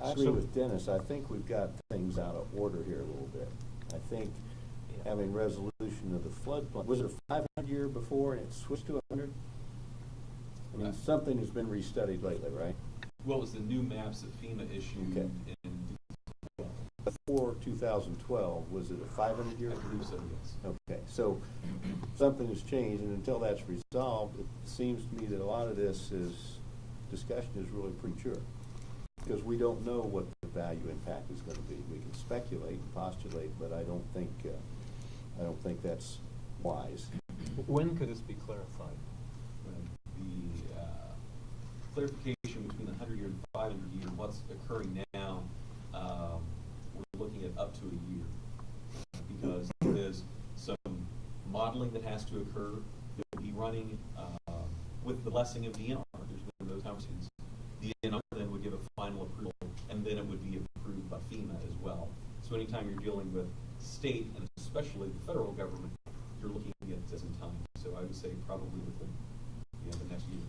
I agree with Dennis. I think we've got things out of order here a little bit. I think having resolution of the floodplain. Was it 500 year before and it switched to 100? I mean, something has been restudied lately, right? Well, it was the new maps that FEMA issued Okay. in, Before 2012, was it a 500 year? I believe so, yes. Okay, so something has changed, and until that's resolved, it seems to me that a lot of this discussion is really premature. Because we don't know what the value impact is going to be. We can speculate and postulate, but I don't think that's wise. When could this be clarified? The clarification between the 100-year and 500-year, what's occurring now, we're looking at up to a year. Because there is some modeling that has to occur that will be running with the blessing of DNR. There's been those conversations. DNR then would give a final approval, and then it would be approved by FEMA as well. So anytime you're dealing with state, and especially the federal government, you're looking at this in time. So I would say probably within the next year.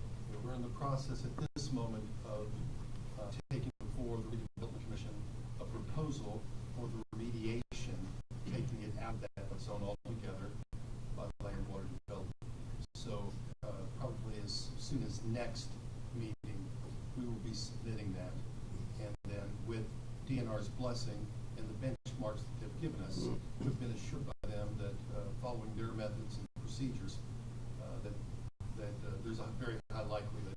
We're in the process at this moment of taking before the Redevelopment Commission a proposal for the remediation, taking it out of that zone altogether by the Land and Water Development. So probably as soon as next meeting, we will be submitting that. And then with DNR's blessing and the benchmarks that they've given us, we've been assured by them that following their methods and procedures, that there's a very high likelihood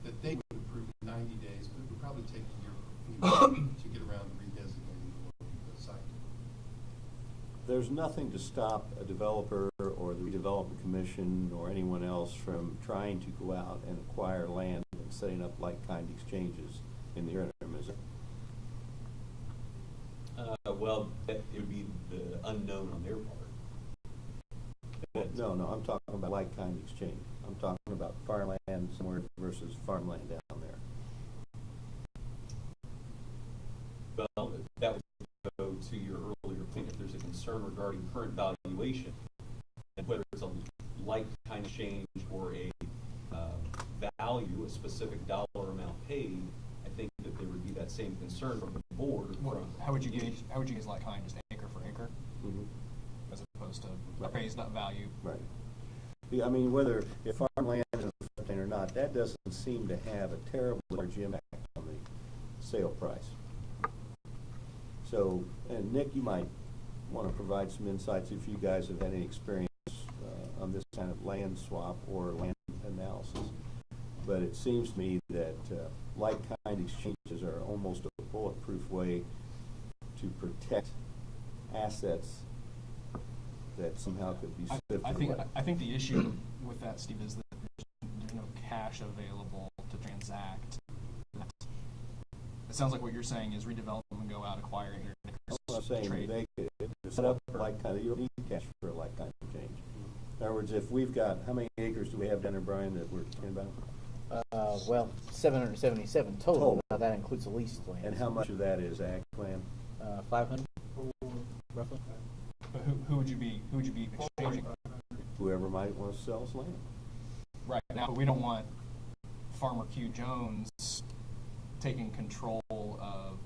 that they would approve in 90 days, but it would probably take a year to get around to redesignating the site. There's nothing to stop a developer or the redevelopment commission or anyone else from trying to go out and acquire land and setting up like-kind exchanges in the interim, is it? Well, it would be the unknown on their part. No, I'm talking about like-kind exchange. I'm talking about farmland somewhere versus farmland down there. Well, that would go to your earlier point. If there's a concern regarding current valuation, and whether it's a like-kind exchange or a value, a specific dollar amount paid, I think that there would be that same concern from the board. How would you gauge like kind, just acre for acre, as opposed to appraised value? Right. Yeah, I mean, whether if farmland is affected or not, that doesn't seem to have a terribly large impact on the sale price. So, and Nick, you might want to provide some insights if you guys have had any experience on this kind of land swap or land analysis. But it seems to me that like-kind exchanges are almost a bulletproof way to protect assets that somehow could be sifted away. I think the issue with that, Steve, is that there's no cash available to transact. It sounds like what you're saying is redevelopment, go out, acquire acres, I'm saying trade. they could set up like-kind, you don't need cash for a like-kind exchange. In other words, if we've got, how many acres do we have down there, Brian, that we're talking about? Well, 777 total. Now that includes the leased land. And how much of that is ag land? 500, roughly. But who would you be exchanging? Whoever might want to sell us land. Right now, but we don't want Farmer Q Jones taking control of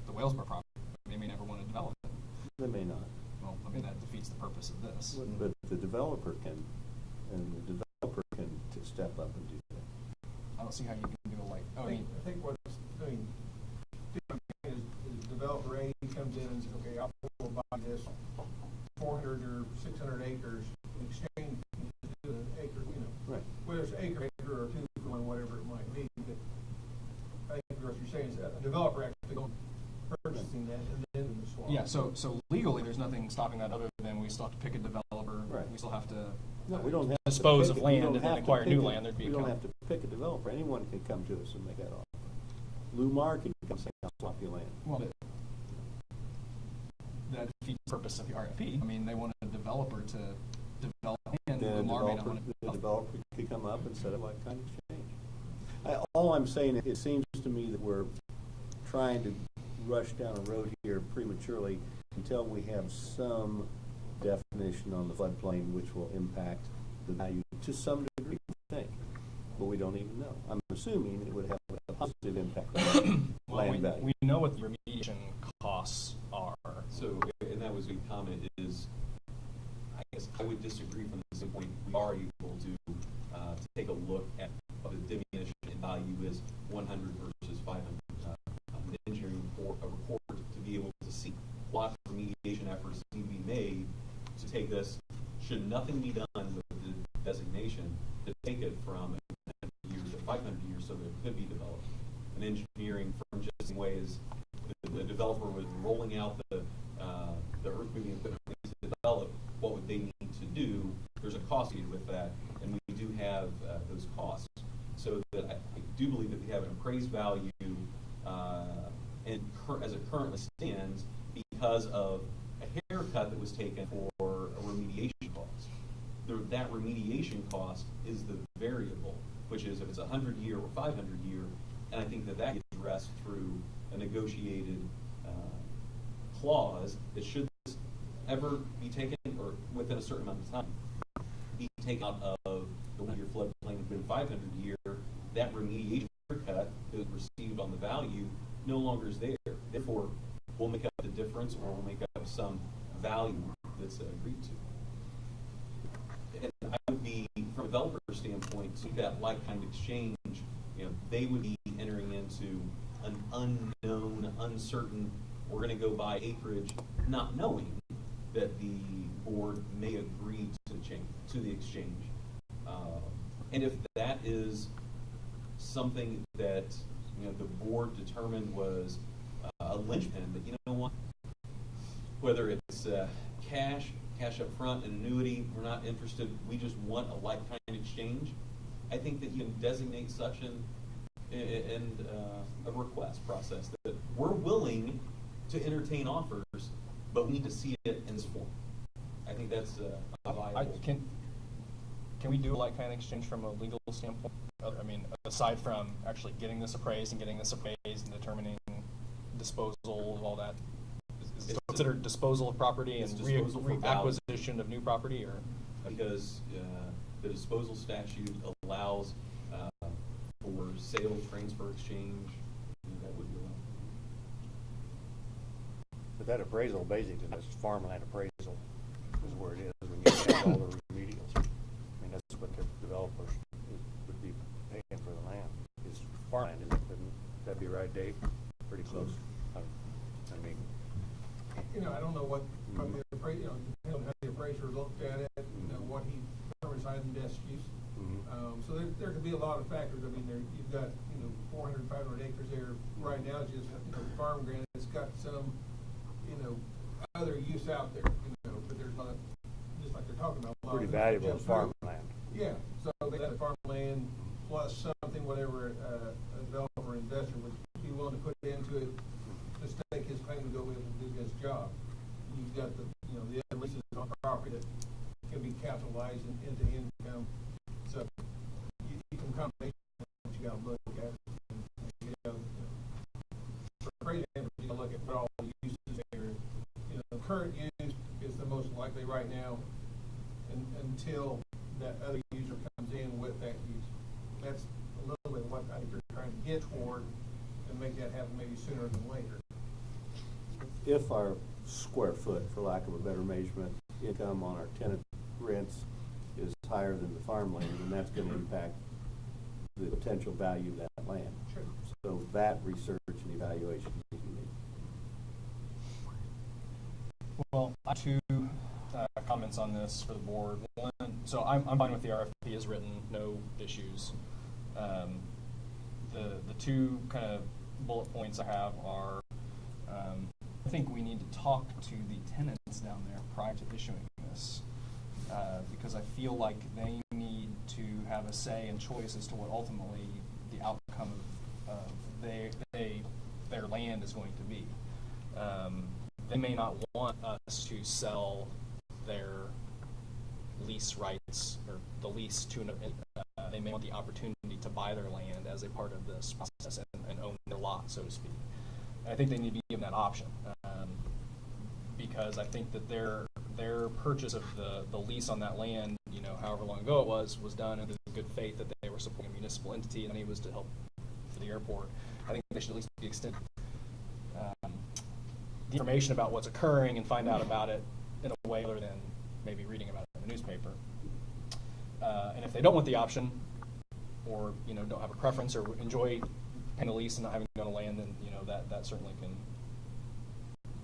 the Walesboro property. They may never want to develop it. They may not. Well, I mean, that defeats the purpose of this. But the developer can, step up and do that. I don't see how you can do a I think what's doing is developer A comes in and says, okay, I'll buy this 400 or 600 acres in exchange for an acre, Right. whether it's acre or 2 for 1, whatever it might be. But I think what you're saying is that a developer actually goes purchasing that and then the swap. Yeah, so legally, there's nothing stopping that other than we still have to pick a developer. Right. We still have to No, we don't have dispose to of pick land we and don't then have to acquire pick new it. land. There'd be We don't have to pick a developer. Anyone can come to us and make that offer. Lou Marr can say, I'll swap your land. Well, that defeats the purpose of the RFP. I mean, they want a developer to develop land. Then a Lamar may not want to the develop. developer could come up and set up like kind of exchange. All I'm saying, it seems to me that we're trying to rush down a road here prematurely until we have some definition on the floodplain which will impact the value to some degree, I think. But we don't even know. I'm assuming it would have a positive impact on land value. We know what the remediation costs are. So, and that was a comment, is I would disagree from the standpoint we are able to take a look at what the diminution in value is 100 versus 500. An engineering report to be able to see what remediation efforts need to be made to take this. Should nothing be done with the designation to take it from 100 years to 500 years so that it could be developed? An engineering firm, just the same way as the developer was rolling out the earth moving equipment to develop, what would they need to do? There's a cost with that, and we do have those costs. So that I do believe that we have an appraised value and as it currently stands because of a haircut that was taken for a remediation cost. That remediation cost is the variable, which is if it's 100-year or 500-year, and I think that gets addressed through a negotiated clause that should this ever be taken, or within a certain amount of time, be taken out of the 1-year floodplain within 500-year, that remediation cut that was received on the value no longer is there. Therefore, we'll make up the difference, or we'll make up some value that's agreed to. And I would be, from a developer standpoint, see that like-kind exchange, they would be entering into an unknown, uncertain, we're going to go buy acreage, not knowing that the board may agree to the exchange. And if that is something that the board determined was a linchpin, but you know what? Whether it's cash up front, an annuity, we're not interested, we just want a like-kind exchange, I think that you can designate such a request process that we're willing to entertain offers, but we need to see it in this form. I think that's a viable. Can we do a like-kind exchange from a legal standpoint? I mean, aside from actually getting this appraised and determining disposal of all that, is it considered disposal of property and reacquisition of new property, or? Because the disposal statute allows for sale, transfer, exchange, that would be allowed. But that appraisal, basically, that's farmland appraisal, is where it is when you have all the remedials. I mean, that's what the developers would be paying for the land, is farmland, isn't it? Wouldn't that be right, Dave? Pretty close. I mean, I don't know what, from the appraiser, depending on how the appraiser looked at it, what he determines as the best use. So there could be a lot of factors. I mean, you've got 400, 500 acres there right now. It's just farm ground. It's got some other use out there. But there's not, just like they're talking about. Pretty valuable farmland. Yeah. So that farmland plus something, whatever a developer investor would be willing to put into it to stake his claim to go with and do his job. You've got the other leases on property that can be capitalized into income. So you can combine what you got to look at. For appraisal, you got to look at what all the uses there. The current use is the most likely right now, until that other user comes in with that use. That's a little bit what I think they're trying to get toward, and make that happen maybe sooner than later. If our square foot, for lack of a better measurement, income on our tenant rents is higher than the farmland, then that's going to impact the potential value of that land. Sure. So that research and evaluation is needed. Well, I have two comments on this for the board. One, so I'm fine with the RFP as written, no issues. The two kind of bullet points I have are, I think we need to talk to the tenants down there prior to issuing this, because I feel like they need to have a say and choice as to what ultimately the outcome of their land is going to be. They may not want us to sell their lease rights or the lease to they may want the opportunity to buy their land as a part of this process and own their lot, so to speak. And I think they need to be given that option, because I think that their purchase of the lease on that land, however long ago it was done in good faith that they were supporting a municipal entity and it was to help for the airport. I think they should at least be extended the information about what's occurring and find out about it in a way other than maybe reading about it in the And if they don't want the option, or don't have a preference, or enjoy paying the lease and not having to own land, then that certainly can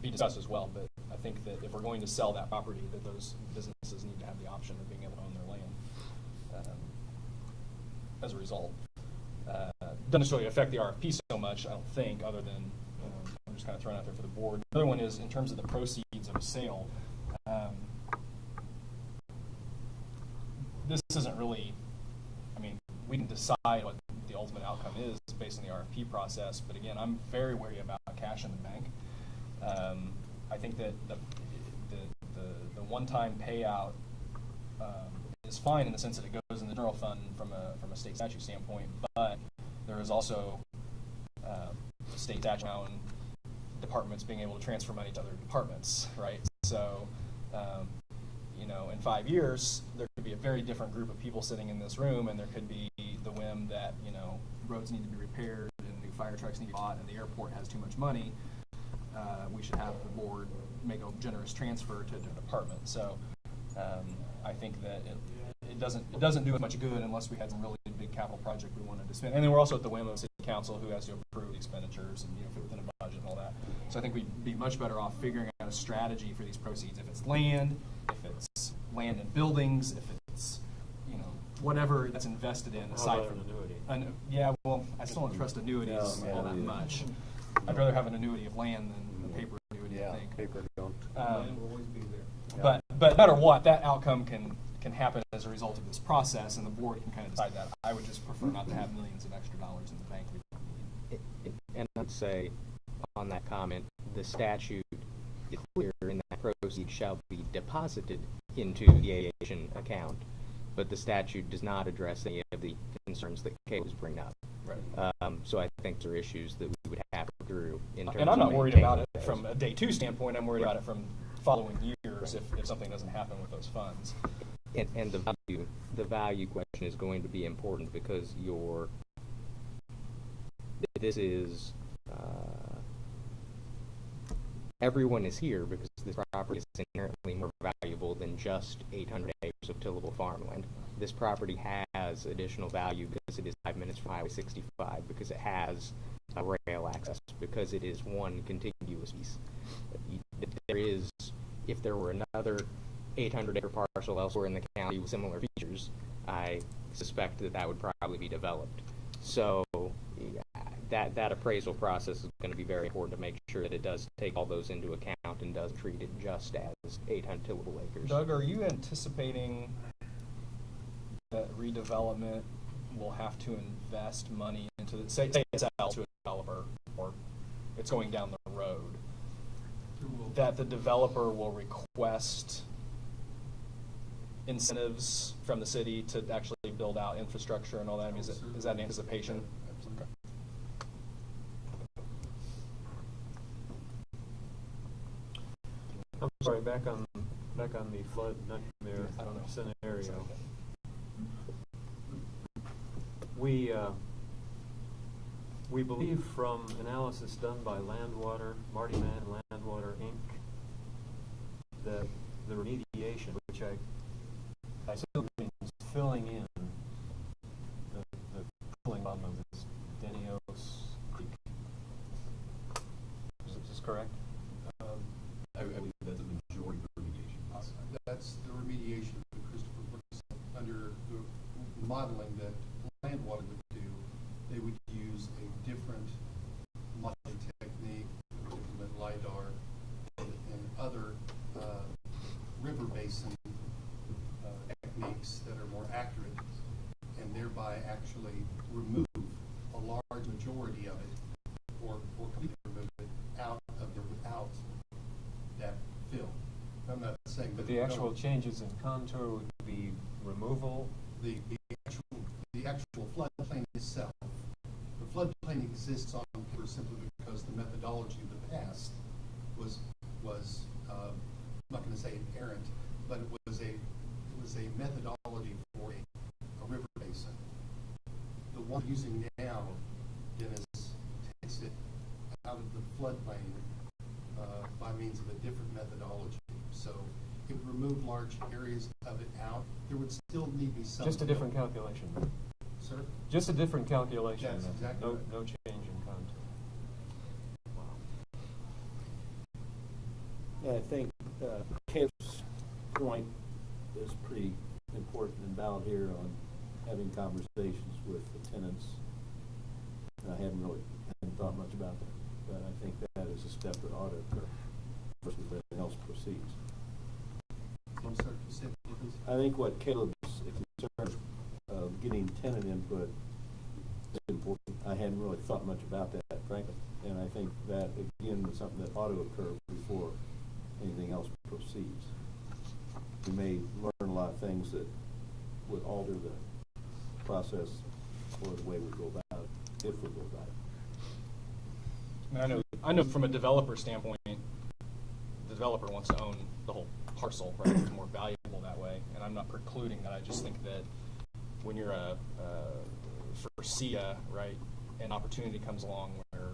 be discussed as well. But I think that if we're going to sell that property, that those businesses need to have the option of being able to own their land. As a result, doesn't necessarily affect the RFP so much, I don't think, other than I'm just kind of throwing out there for the board. The other one is in terms of the proceeds of a sale. This isn't really, we can decide what the ultimate outcome is based on the RFP process, but again, I'm very wary about cash in the bank. I think that the one-time payout is fine in the sense that it goes in the general fund from a state statute standpoint, but there is also state statute now and departments being able to transfer money to other departments, right? So, in 5 years, there could be a very different group of people sitting in this room, and there could be the whim that, roads need to be repaired and new fire trucks need to be bought and the airport has too much money. We should have the board make a generous transfer to a department. So I think that it doesn't do as much good unless we had some really big capital project we wanted to spend. And then we're also at the whim of city council, who has to approve the expenditures and fit within a budget and all that. So I think we'd be much better off figuring out a strategy for these proceeds. If it's land, if it's land and buildings, if it's whatever that's invested in aside from yeah, well, I still don't trust annuities all that much. I'd rather have an annuity of land than a paper annuity, I think. Paper don't. Land will always be there. But no matter what, that outcome can happen as a result of this process, and the board can kind of decide that. I would just prefer not to have millions of extra dollars in the bank we don't need. And I'd say on that comment, the statute is clear in that proceeds shall be deposited into the aviation account, but the statute does not address any of the concerns that Kay was bringing up. Right. So I think there are issues that we would have to go through in terms And I'm of not worried maintaining about it those. from a day two standpoint. I'm worried about it from following years if something doesn't happen with those funds. And the value question is going to be important because this is everyone is here because this property is inherently more valuable than just 800 acres of tillable farmland. This property has additional value because it is 5 minutes from Highway 65, because it has rail access, because it is one contiguous piece. If there were another 800-acre parcel elsewhere in the county with similar features, I suspect that would probably be developed. So that appraisal process is going to be very important to make sure that it does take all those into account and doesn't treat it just as 800 tillable acres. Doug, are you anticipating that redevelopment will have to invest money into the, say it's out to a developer, or it's going down the road, that the developer will request incentives from the city to actually build out infrastructure and all that? I mean, is that an anticipation? Okay. I'm sorry, back on the flood nightmare scenario. We believe from analysis done by Marty Mann, Landwater, Inc., that the remediation, which I still means filling in the cooling bottom of this Denios Creek. Is this correct? I believe that's a majority of remediation. That's the remediation that Christopher Brooks, under the modeling that Landwater would do, they would use a different modeling technique, implement LIDAR and other river basin techniques that are more accurate, and thereby actually remove a large majority of it, or completely remove it out of there without that fill. I'm not saying that But the actual changes in contour would be removal. The actual floodplain itself. The floodplain exists on paper simply because the methodology of the past was I'm not going to say inerrant, but it was a methodology for a river basin. The one using now, Dennis, takes it out of the floodplain by means of a different methodology. So it would remove move large areas of it out, there would still need to be some. Just a different calculation. Sir? Just a different calculation. That's exactly right. No change in content. Yeah, I think Kev's point is pretty important and valid here on having conversations with the tenants. And I hadn't thought much about that, but I think that is a step that ought to occur before everything else proceeds. I'm sorry, you said, please. I think what Caleb's concern of getting tenant input is important. I hadn't really thought much about that, frankly. And I think that, again, is something that ought to occur before anything else proceeds. We may learn a lot of things that would alter the process or the way we go about it, if we go about it. I mean, I know from a developer standpoint, the developer wants to own the whole parcel, right? It's more valuable that way, and I'm not precluding that. I just think that when you're for SIA, right, an opportunity comes along where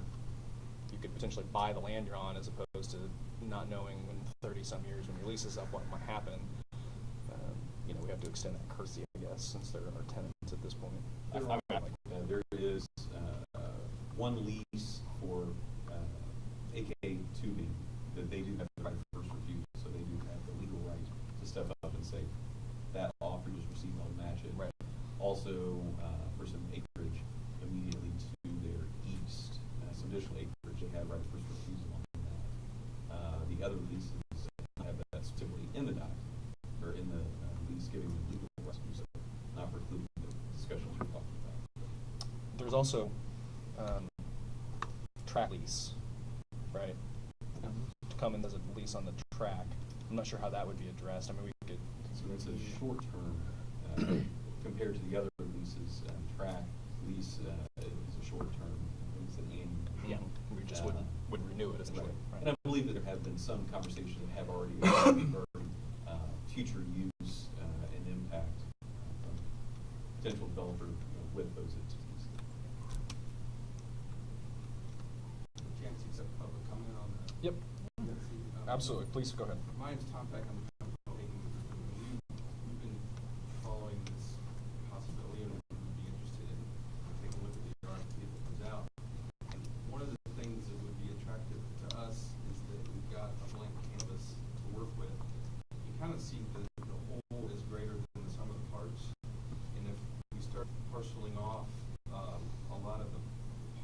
you could potentially buy the land you're on as opposed to not knowing in 30-some years when your lease is up what might happen. We have to extend that courtesy, I guess, since they're our tenants at this point. There is one lease for AK tubing that they do have the right of first refusal, so they do have the legal right to step up and say that offer you just received, I'll match it. Right. Also, for some acreage immediately to their east, some additional acreage, they have right of first refusal on that. The other leases have that specifically in the doc, or in the lease giving them legal rights to do so, not precluding the discussions we're talking about. There's also track lease, right? To come in as a lease on the track. I'm not sure how that would be addressed. I mean, we could. So it's a short term compared to the other leases. Track lease is a short term. It's an annual. Yeah, we just wouldn't renew it essentially. Right. And I believe that there have been some conversations that have already occurred, future use and impact from potential developer with those entities. Chance to accept public comment on that? Yep. Absolutely. Please go ahead. My name's Tom Peck. I'm with We've been following this possibility and would be interested in taking a look at the RFP that comes out. And one of the things that would be attractive to us is that we've got a blank canvas to work with. You kind of see the whole is greater than the sum of the parts. And if we start parceling off a lot of the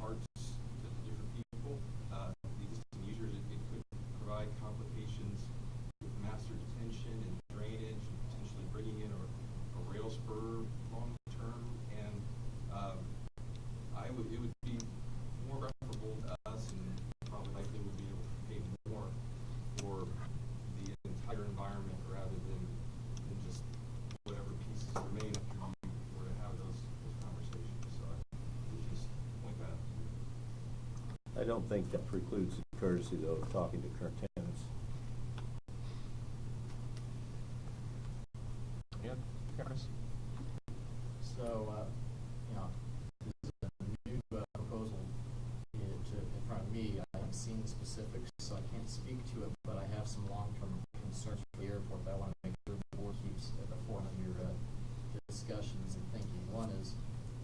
parts to the different people, the existing users, it could provide complications with master detention and drainage, and potentially bringing in a rail spur long term. And it would be more preferable to us, and probably likely would be able to pay more for the entire environment rather than just whatever pieces remain after you were to have those conversations. So I would just point that out. I don't think that precludes the courtesy, though, of talking to current tenants. Yeah, Chris. So, this is a new proposal in front of me. I haven't seen the specifics, so I can't speak to it, but I have some long-term concerns for the airport that I want to make sure the board keeps at the forefront of your discussions and thinking. One is,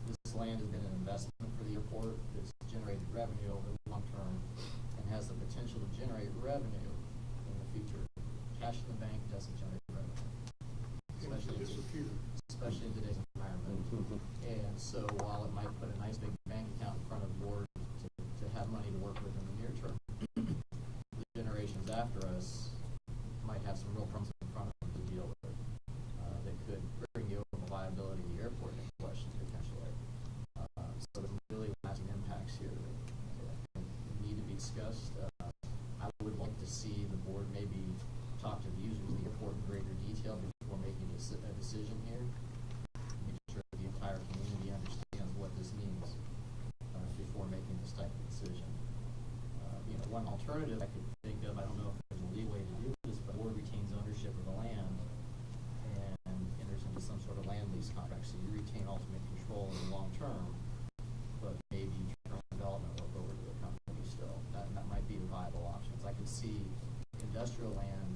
this land has been an investment for the airport that's generated revenue over the long term and has the potential to generate revenue in the future. Cash in the bank doesn't generate revenue, especially in today's environment. And so while it might put a nice big bank account in front of the board to have money to work with in the near term, the generations after us might have some real problems in front of them to deal with. That could bring the overall viability of the airport into question potentially. So there's really lasting impacts here that I think need to be discussed. I would like to see the board maybe talk to the users of the airport in greater detail before making a decision here. Make sure the entire community understands what this means before making this type of decision. One alternative I could think of, I don't know if there's a leeway to do this, but the board retains ownership of the land and enters into some sort of land lease contract, so you retain ultimate control in the long term, but maybe turn development work over to the company still. That might be the viable options. I could see industrial land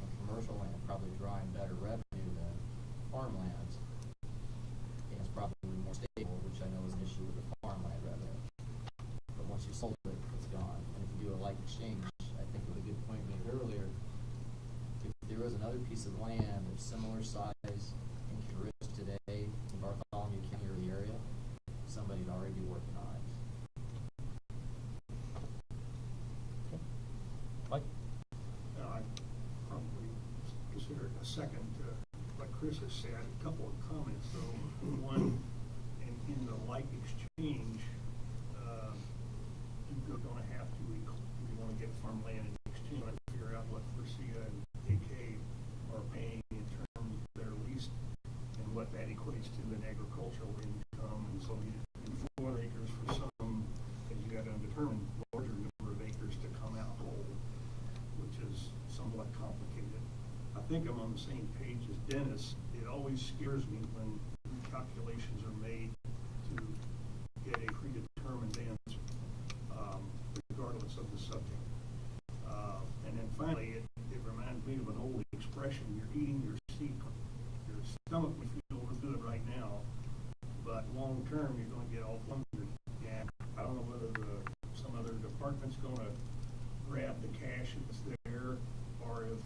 and commercial land probably and of similar size in Caruso today in Bartholomew County or the area, somebody'd already be working on it. Mike? I probably consider it a second to what Chris has said. A couple of comments though. One, in the like exchange, you're going to have to, if you want to get farmland in exchange, you have to figure out what Garcia and AK are paying in terms of their lease and what that equates to in agricultural income. And so you 4 acres for some, and you got to determine larger number of acres to come out whole, which is somewhat complicated. I think I'm on the same page as Dennis. It always scares me when calculations are made to get a predetermined answer, regardless of the subject. And then finally, it reminds me of an old expression: you're eating your seed. Your stomach may feel good right now, but long term, you're going to get all hungry. And I don't know whether some other department's going to grab the cash that's there, or if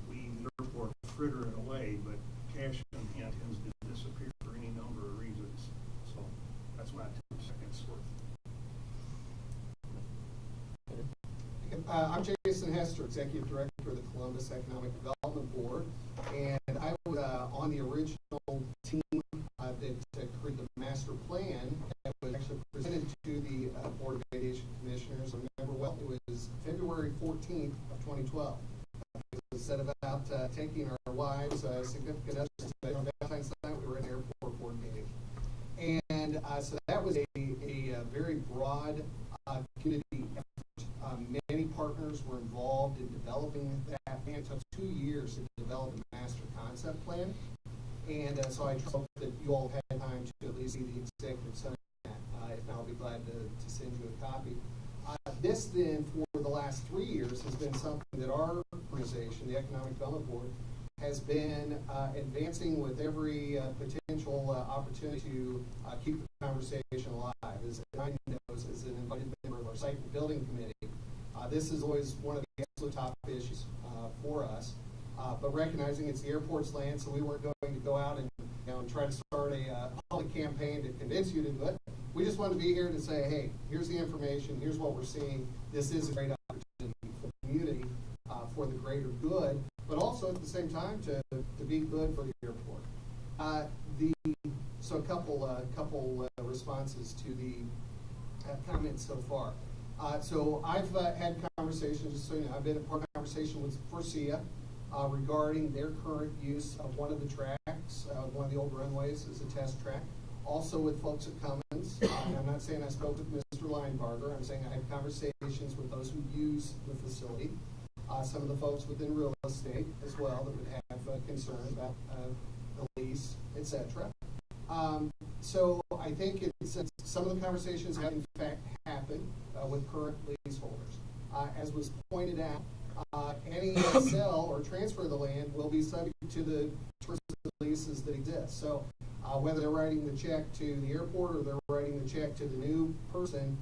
we therefore fritter it away, but cash in hand tends to disappear for any number of reasons. So that's my 2 seconds worth. I'm Jason Hester, Executive Director of the Columbus Economic Development Board, and I was on the original team that created the master plan that was actually presented to the Board of Aviation Commissioners. I remember well, it was February 14th of 2012. It was said about taking our wives, significant others, on Valentine's night. We were in airport coordinating. And so that was a very broad community effort. Many partners were involved in developing that, and it took 2 years to develop a master concept plan. And so I hope that you all had time to at least see the executive summary of that. If not, I'll be glad to send you a copy. This then, for the last 3 years, has been something that our organization, the Economic Development Board, has been advancing with every potential opportunity to keep the conversation alive. As I knows, as an invited member of our Site and Building Committee, this is always one of the absolute top issues for us. But recognizing it's the airport's land, so we weren't going to go out and, and try to start a public campaign to convince you to do it. We just wanted to be here to say, hey, here's the information, here's what we're seeing. This is a great opportunity for the community, for the greater good, but also at the same time to be good for the airport. So a couple responses to the comments so far. So I've had conversations, just so you know, I've been a part of a conversation with Forcia regarding their current use of one of the tracks, one of the old runways as a test track. Also with folks at Cummins. I'm not saying I spoke with Mr. Linebarger. I'm saying I had conversations with those who use the facility. Some of the folks within real estate as well that would have concern about the lease, etc. So I think some of the conversations have in fact happened with current leaseholders. As was pointed out, any sell or transfer of the land will be subject to the terms of the leases that exist. So whether they're writing the check to the airport or they're writing the check to the new person,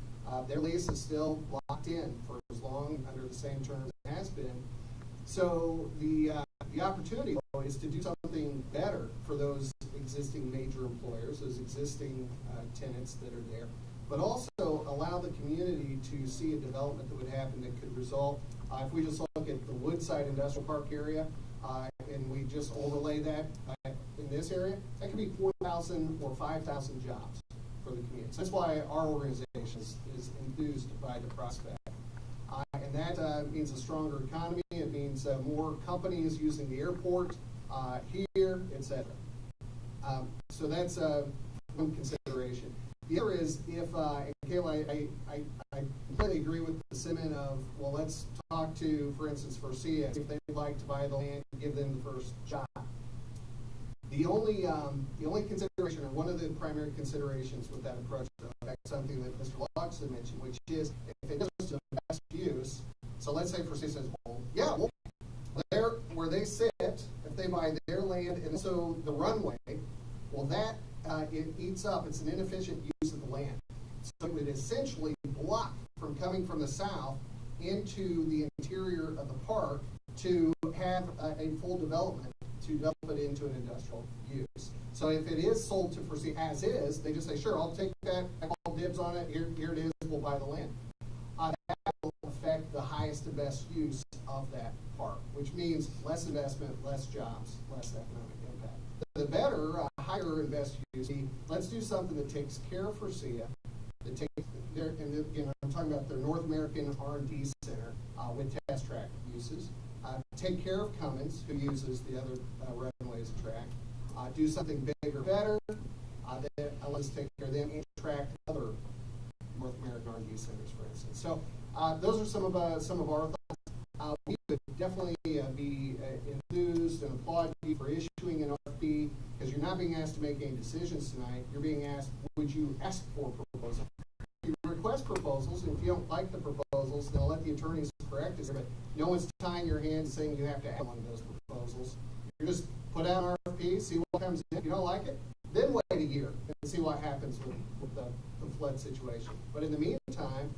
their lease is still locked in for as long under the same terms it has been. So the opportunity is to do something better for those existing major employers, those existing tenants that are there, but also allow the community to see a development that would happen that could result, if we just look at the Woodside Industrial Park area, and we just overlay that in this area, that could be 4,000 or 5,000 jobs for the community. So that's why our organization is enthused by the prospect. And that means a stronger economy. It means more companies using the airport here, etc. So that's one consideration. The other is if, and Kayla, I completely agree with the sentiment of, well, let's talk to, for instance, Forcia, if they'd like to buy the land, give them the first shot. The only consideration, or one of the primary considerations with that approach, something that Mr. Loxton mentioned, which is if it goes to best use, so let's say Forcia says, well, yeah, well, there where they sit, if they buy their land and so the runway, well, that it eats up, it's an inefficient use of the land. So it would essentially block from coming from the south into the interior of the park to have a full development, to develop it into an industrial use. So if it is sold to foresee as is, they just say, sure, I'll take that, I call dibs on it, here it is, we'll buy the land. That will affect the highest and best use of that park, which means less investment, less jobs, less economic impact. The better, higher and best use, let's do something that takes care of Forcia, that takes their, and again, I'm talking about their North American R&D Center with test track uses. Take care of Cummins, who uses the other runways track. Do something bigger, better. Let's take care of them and attract other North American R&D centers, for instance. So those are some of our thoughts. We would definitely be enthused and applaud you for issuing an RFP, because you're not being asked to make any decisions tonight. You're being asked, would you ask for a proposal? You request proposals, and if you don't like the proposals, then let the attorneys correct it. But no one's tying your hands saying you have to add one of those proposals. You just put out an RFP, see what comes in. If you don't like it, then wait a year and see what happens with the flood situation. But in the meantime,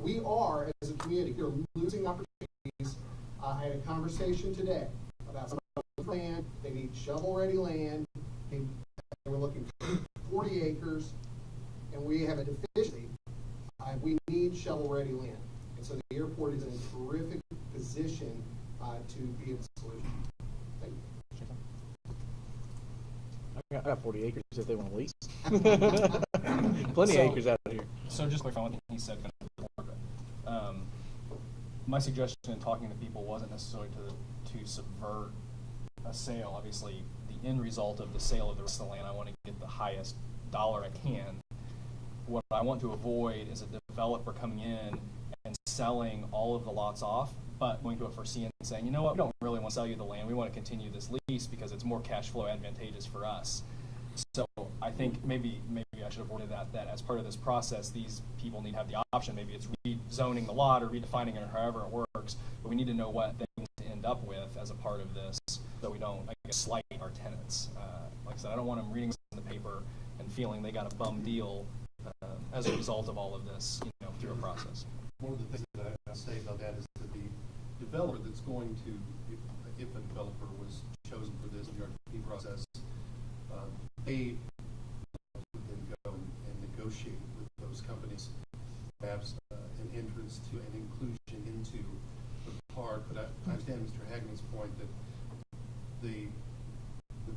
we are, as a community, we're losing opportunities. I had a conversation today about some land. They need shovel-ready land. We're looking for 40 acres, and we have a deficiency. We need shovel-ready land. And so the airport is in a terrific position to be a solution. Thank you. I got 40 acres if they want to lease. Plenty of acres out here. So just clarifying what he said, my suggestion in talking to people wasn't necessarily to subvert a sale. Obviously, the end result of the sale of the rest of the land, I want to get the highest dollar I can. What I want to avoid is a developer coming in and selling all of the lots off, but going to a foresee and saying, you know what, we don't really want to sell you the land. We want to continue this lease because it's more cash flow advantageous for us. So I think maybe I should have worded that as part of this process, these people need to have the option. Maybe it's rezoning the lot or redefining it or however it works, but we need to know what they need to end up with as a part of this so we don't, I guess, slight our tenants. Like I said, I don't want them reading in the paper and feeling they got a bum deal as a result of all of this, through a process. One of the things that I say about that is that the developer that's going to, if a developer was chosen for this RFP process, they would then go and negotiate with those companies, perhaps an entrance to an inclusion into the park. But I understand Mr. Hagman's point that the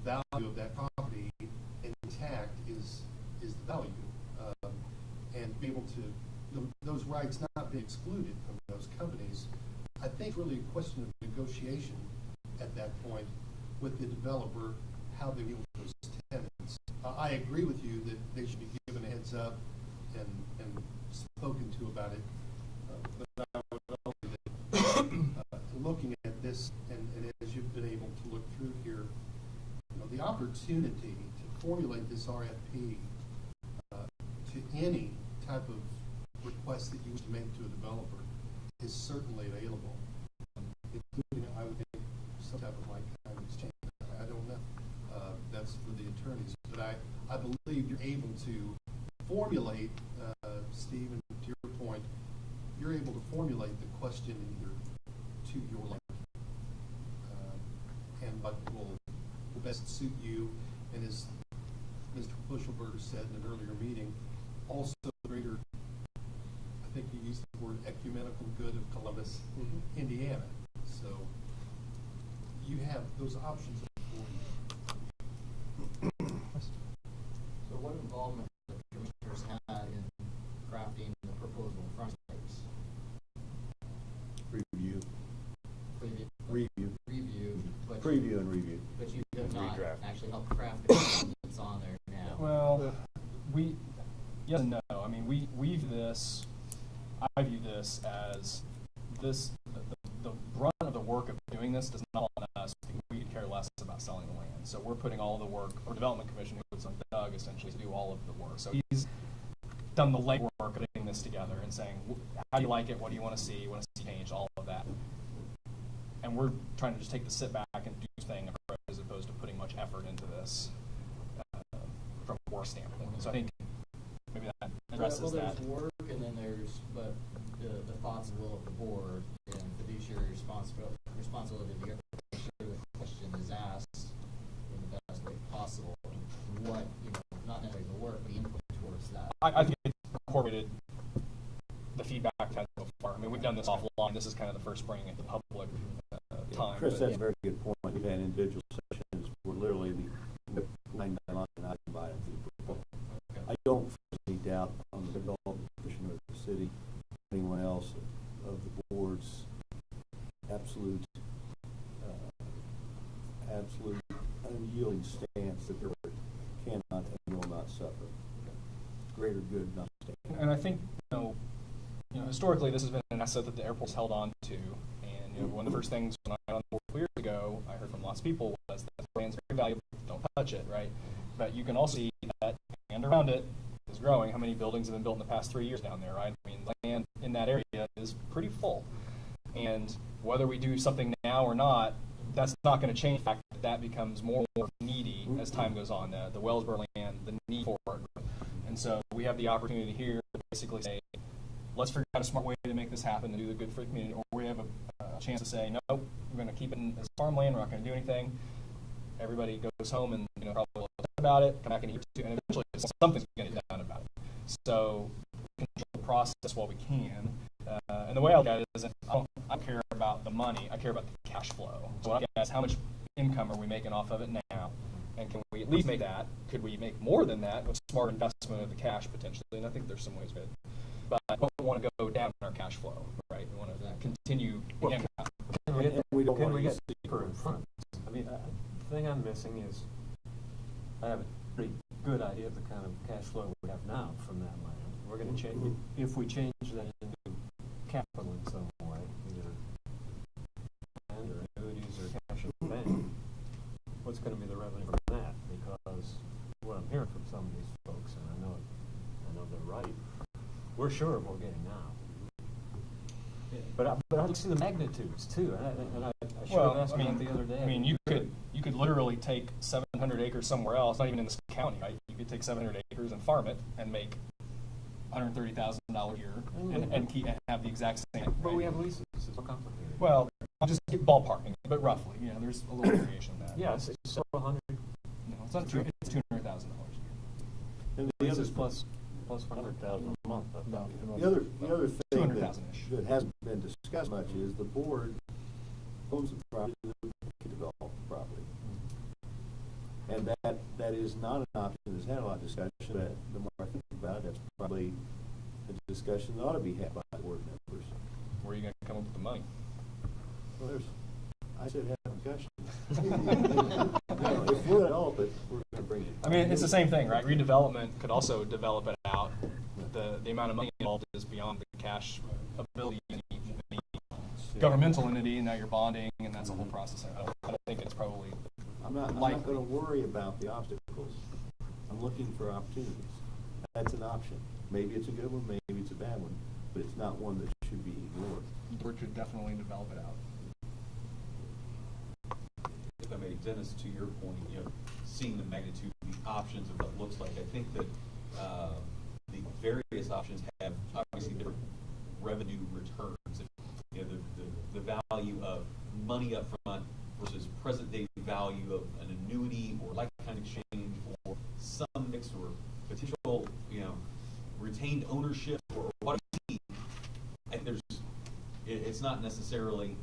value of that property intact is the value, and be able to those rights not be excluded from those companies. I think really a question of negotiation at that point with the developer, how they deal with those tenants. I agree with you that they should be given a heads up and spoken to about it. But I would argue that looking at this, and as you've been able to look through here, the opportunity to formulate this RFP to any type of request that you wish to make to a developer is certainly available, including, I would think, some type of like-kind exchange. I don't know. That's for the attorneys. But I believe you're able to formulate, Steve, and to your point, you're able to formulate the question either to your life and what will best suit you. And as Mr. Bushelberger said in an earlier meeting, also greater, I think you used the word ecumenical good of Columbus, Indiana. So you have those options for you. So what involvement have the commissioners had in crafting the proposal from states? Review. Preview, and review. but you have not actually helped craft the document that's on there now. Well, yes and no. I mean, we view this, I view this as this, the brunt of the work of doing this does not fall on us because we could care less about selling the land. So we're putting all the work, or Development Commission, who puts on Doug essentially to do all of the work. So he's done the legwork of putting this together and saying, how do you like it? What do you want to see? You want to see change? All of that. And we're trying to just take the sit back and do thing approach as opposed to putting much effort into this from a work standpoint. So I think maybe that addresses that. There's work, and then there's the thoughts and will of the board and fiduciary responsibility to make sure the question is asked I think it's incorporated the feedback we've had so far. I mean, we've done this offline. This is kind of the first bringing it to public time. Chris, but- that's a very good point. We've had individual sessions where literally the line by line I divided the proposal. I don't foresee doubt on the development commissioner of the city, anyone else of the board's absolute unyielding stance that there cannot and will not suffer. Greater good not stand. And I think, historically, this has been an asset that the airport's held on to. And, one of the first things when I got on the board 4 years ago, I heard from lots of people was that the land's very valuable, don't touch it, right? But you can also see that land around it is growing. How many buildings have been built in the past 3 years down there, right? I mean, land in that area is pretty full. And whether we do something now or not, that's not going to change the fact that that becomes more and more needy as time goes on. The Wellsboro land, the need for it. And so we have the opportunity here to basically say, let's figure out a smart way to make this happen and do the good for the community. Or we have a chance to say, no, we're going to keep it as farmland. We're not going to do anything. Everybody goes home and probably will talk about it, come back in a year or two, and eventually something's going to get done about it. So control the process while we can. And the way I look at it is, I don't care about the money. I care about the cash flow. So what I get is how much income are we making off of it now? And can we at least make that? Could we make more than that with smart investment of the cash potentially? And I think there's some ways good. But I don't want to go down in our cash flow, right? We want to continue the income. Can we get deeper in front? I mean, the thing I'm missing is I have a pretty good idea of the kind of cash flow we have now from that land. We're going to change, if we change that into capital in some way, either land or annuities or cash in the bank, what's going to be the revenue from that? Because what I'm hearing from some of these folks, and I know they're right, we're sure of what we're getting now. But I don't see the magnitudes too, and I should have asked that the other day. I mean, you could literally take 700 acres somewhere else, not even in this county, right? You could take 700 acres and farm it and make $130,000 a year and have the exact same. But right? we have leases. It's so complicated. Well, I'm just ballparking, but roughly, there's a little variation in that. Yeah, it's so 100. No, it's not true. It's $200,000 a year. And the other Leases plus 100,000 a month. The other thing 200,000-ish. that hasn't been discussed much is the board owns the property that we can develop the property. And that is not an option that's had a lot of discussion. But the more I think about it, that's probably a discussion that ought to be had by board members. Where are you going to come up with the money? Well, I said have a discussion. If we're going to develop it, we're going to bring it. I mean, it's the same thing, right? Redevelopment could also develop it out. The amount of money involved is beyond the cash ability of any governmental entity, and now you're bonding, and that's a whole process. I don't think it's probably I'm not going to worry about the obstacles. I'm looking for opportunities. That's an option. Maybe it's a good one, maybe it's a bad one, but it's not one that should be ignored. The board could definitely develop it out. If I may, Dennis, to your point, seeing the magnitude, the options of what it looks like, I think that the various options have obviously different revenue returns. The value of money up front versus present day value of an annuity or lifetime exchange or some mix or potential, retained ownership or what you see. And it's not necessarily,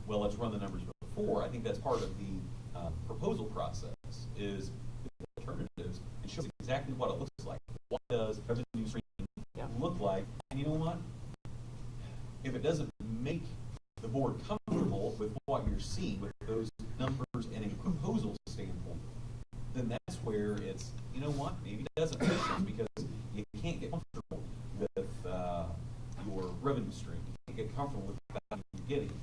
well, let's run the numbers before. I think that's part of the proposal process is the alternatives and shows exactly what it looks like. What does revenue stream look like? And you know what? If it doesn't make the board comfortable with what you're seeing with those numbers and a proposal standpoint, then that's where it's, you know what, maybe it doesn't make sense because you can't get comfortable with your revenue stream. You can't get comfortable with the value you're getting.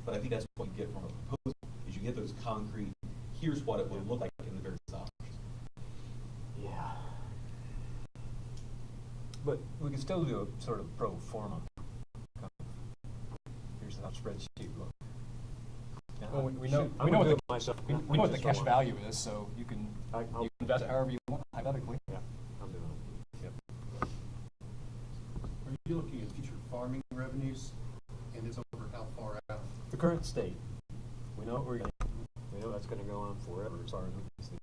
But I think that's what you get from a proposal, is you get those concrete, here's what it would look like in the various options. Yeah. But we can still do a sort of pro forma. Here's how spreadsheet look. Well, we know what the cash value is, so you can invest it however you want, hypothetically. Yeah, I'm doing it. Yep. Are you looking at future farming revenues, and it's over how far out? The current state, we know what we're getting. We know that's going to go on forever as far as we can see.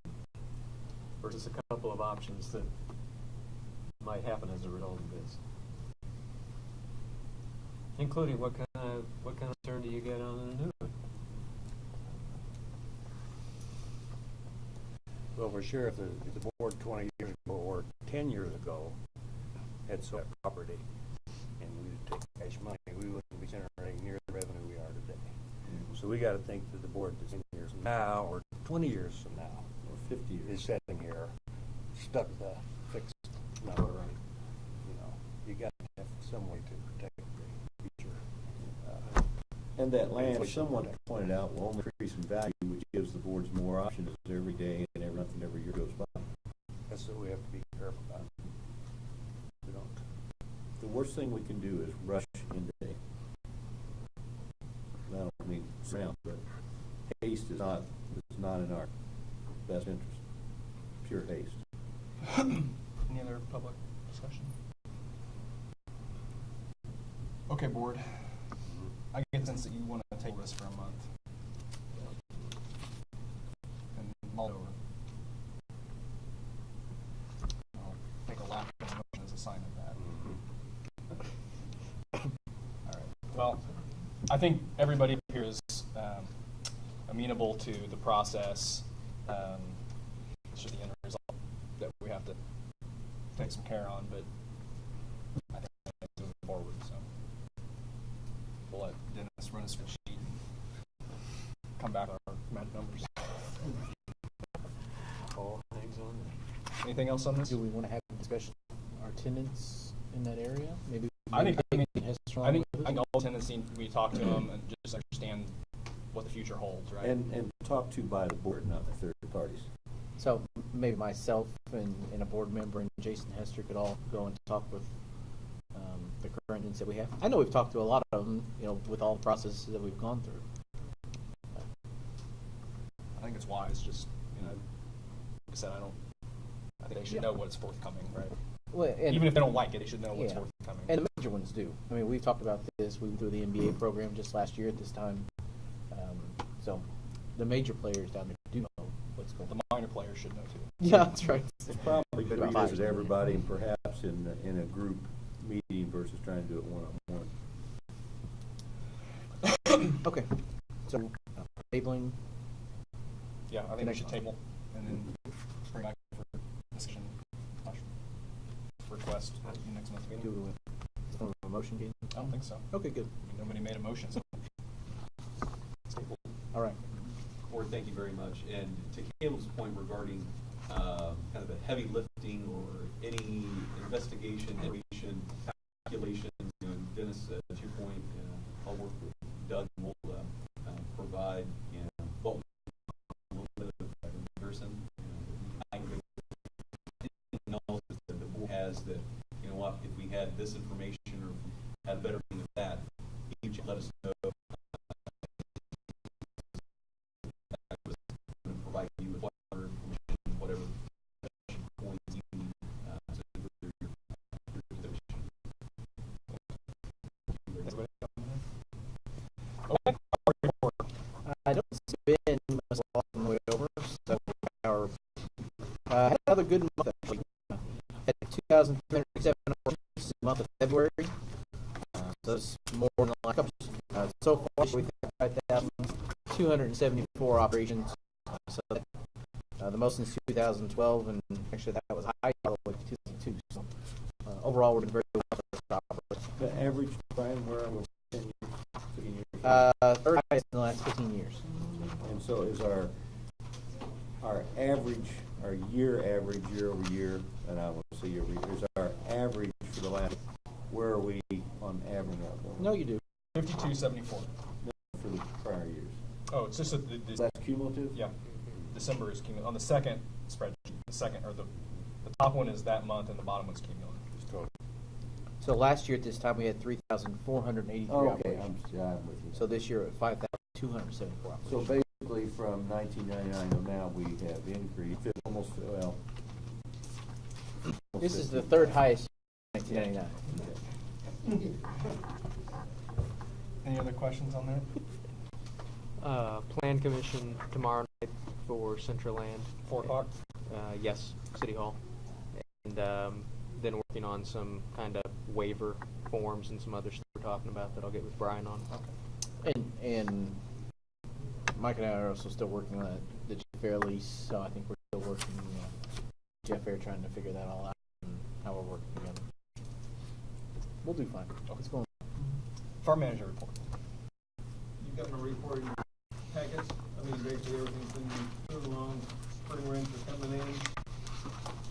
Versus a couple of options that might happen as a result of this. Including what kind of return do you get on an annuity? Well, for sure, if the board 20 years ago or 10 years ago had sold that property and we would take cash money, we wouldn't be generating near the revenue we are today. So we got to think that the board that's 10 years from now or 20 years from now Or 50 years. is sitting here stuck with a fixed number. You know, you got to have some way to protect the future. And that land, inflation someone protection. pointed out, will only increase in value, which gives the boards more options every day and every month and every year goes by. That's what we have to be careful about. We don't. The worst thing we can do is rush into it. I don't mean surround, but haste is not in our best interest. Pure haste. Any other public discussion? Okay, board. I get the sense that you want to take this for a month. And mull it over. I'll take a lap of the motion as a sign of that. All right. Well, I think everybody here is amenable to the process. It's just the end result that we have to take some care on, but I think it's moving forward. So we'll let Dennis run his spreadsheet, come back with our magic numbers. All hangs on that. Anything else on this? Do we want to have a discussion on our tenants in that area? Maybe. I think I all tendency we talk to them and just understand what the future holds, right? And talked to by the board, not the third parties. So maybe myself and a board member and Jason Hester could all go and talk with the current tenants that we have. I know we've talked to a lot of them, you know, with all the processes that we've gone through. I think it's wise, just, you know, like I said, I think they should know what's forthcoming, right? Well, and even if they don't like it, they should know what's yeah. forthcoming. And the major ones do. I mean, we've talked about this. We went through the MBA program just last year at this time. So the major players down there do know what's going on. The minor players should know too. Yeah, that's right. It's probably good to About revisit everybody and perhaps in a group meeting versus trying to do it one-on-one. Okay. So tabling. Yeah, I think we should table and then bring back for discussion. Request at the next month's meeting. Do we want a motion, Gabe? I don't think so. Okay, good. I mean, nobody made a motion, so it's tabled. All right. Board, thank you very much. And to Caleb's point regarding kind of the heavy lifting or any investigation, information, calculation, you know, Dennis, to your point, I'll work with Doug and we'll provide, you know, what a little bit of comparison, analysis that the board has that, you know what, if we had this information or if we had a better thing of that, each let us know. Provide you with whatever information, whatever points you need to further your position. Okay. I don't see Ben was a long way over, so our had another good month actually. Had 2,307 operations in the month of February. So it's more than the last couple. So far we've had 5,274 operations. So the most since 2012, and actually that was high all the way to 2002. So overall we're doing very well for this operation. The average, Brian, where are we? 10 years, 15 years? Third highest in the last 15 years. And so is our average, our year average, year over year, and I will say year over year, is our average for the last, where are we on average? No, you do. 5274. For the prior years. Oh, it's just That's cumulative? Yeah. December is cumulative. On the second spreadsheet, the second, or the top one is that month and the bottom one's cumulative. So last year at this time we had 3,483 Oh, okay, operations. I'm with you. So this year at 5,274 operations. So basically from 1999 to now, we have increased almost, well. This is the third highest in 1999. Any other questions on that? Plan commission tomorrow night for Central Land. 4 o'clock? Yes, City Hall. And then working on some kind of waiver forms and some other stuff we're talking about that I'll get with Brian on. And Mike and I are also still working on the Jeff Fair lease, so I think we're still working Jeff Fair, trying to figure that all out and how we're working together. We'll do fine. It's going. Farm manager report. You've got my report in your packets. I mean, basically everything's been moving along. Spring rents are coming in.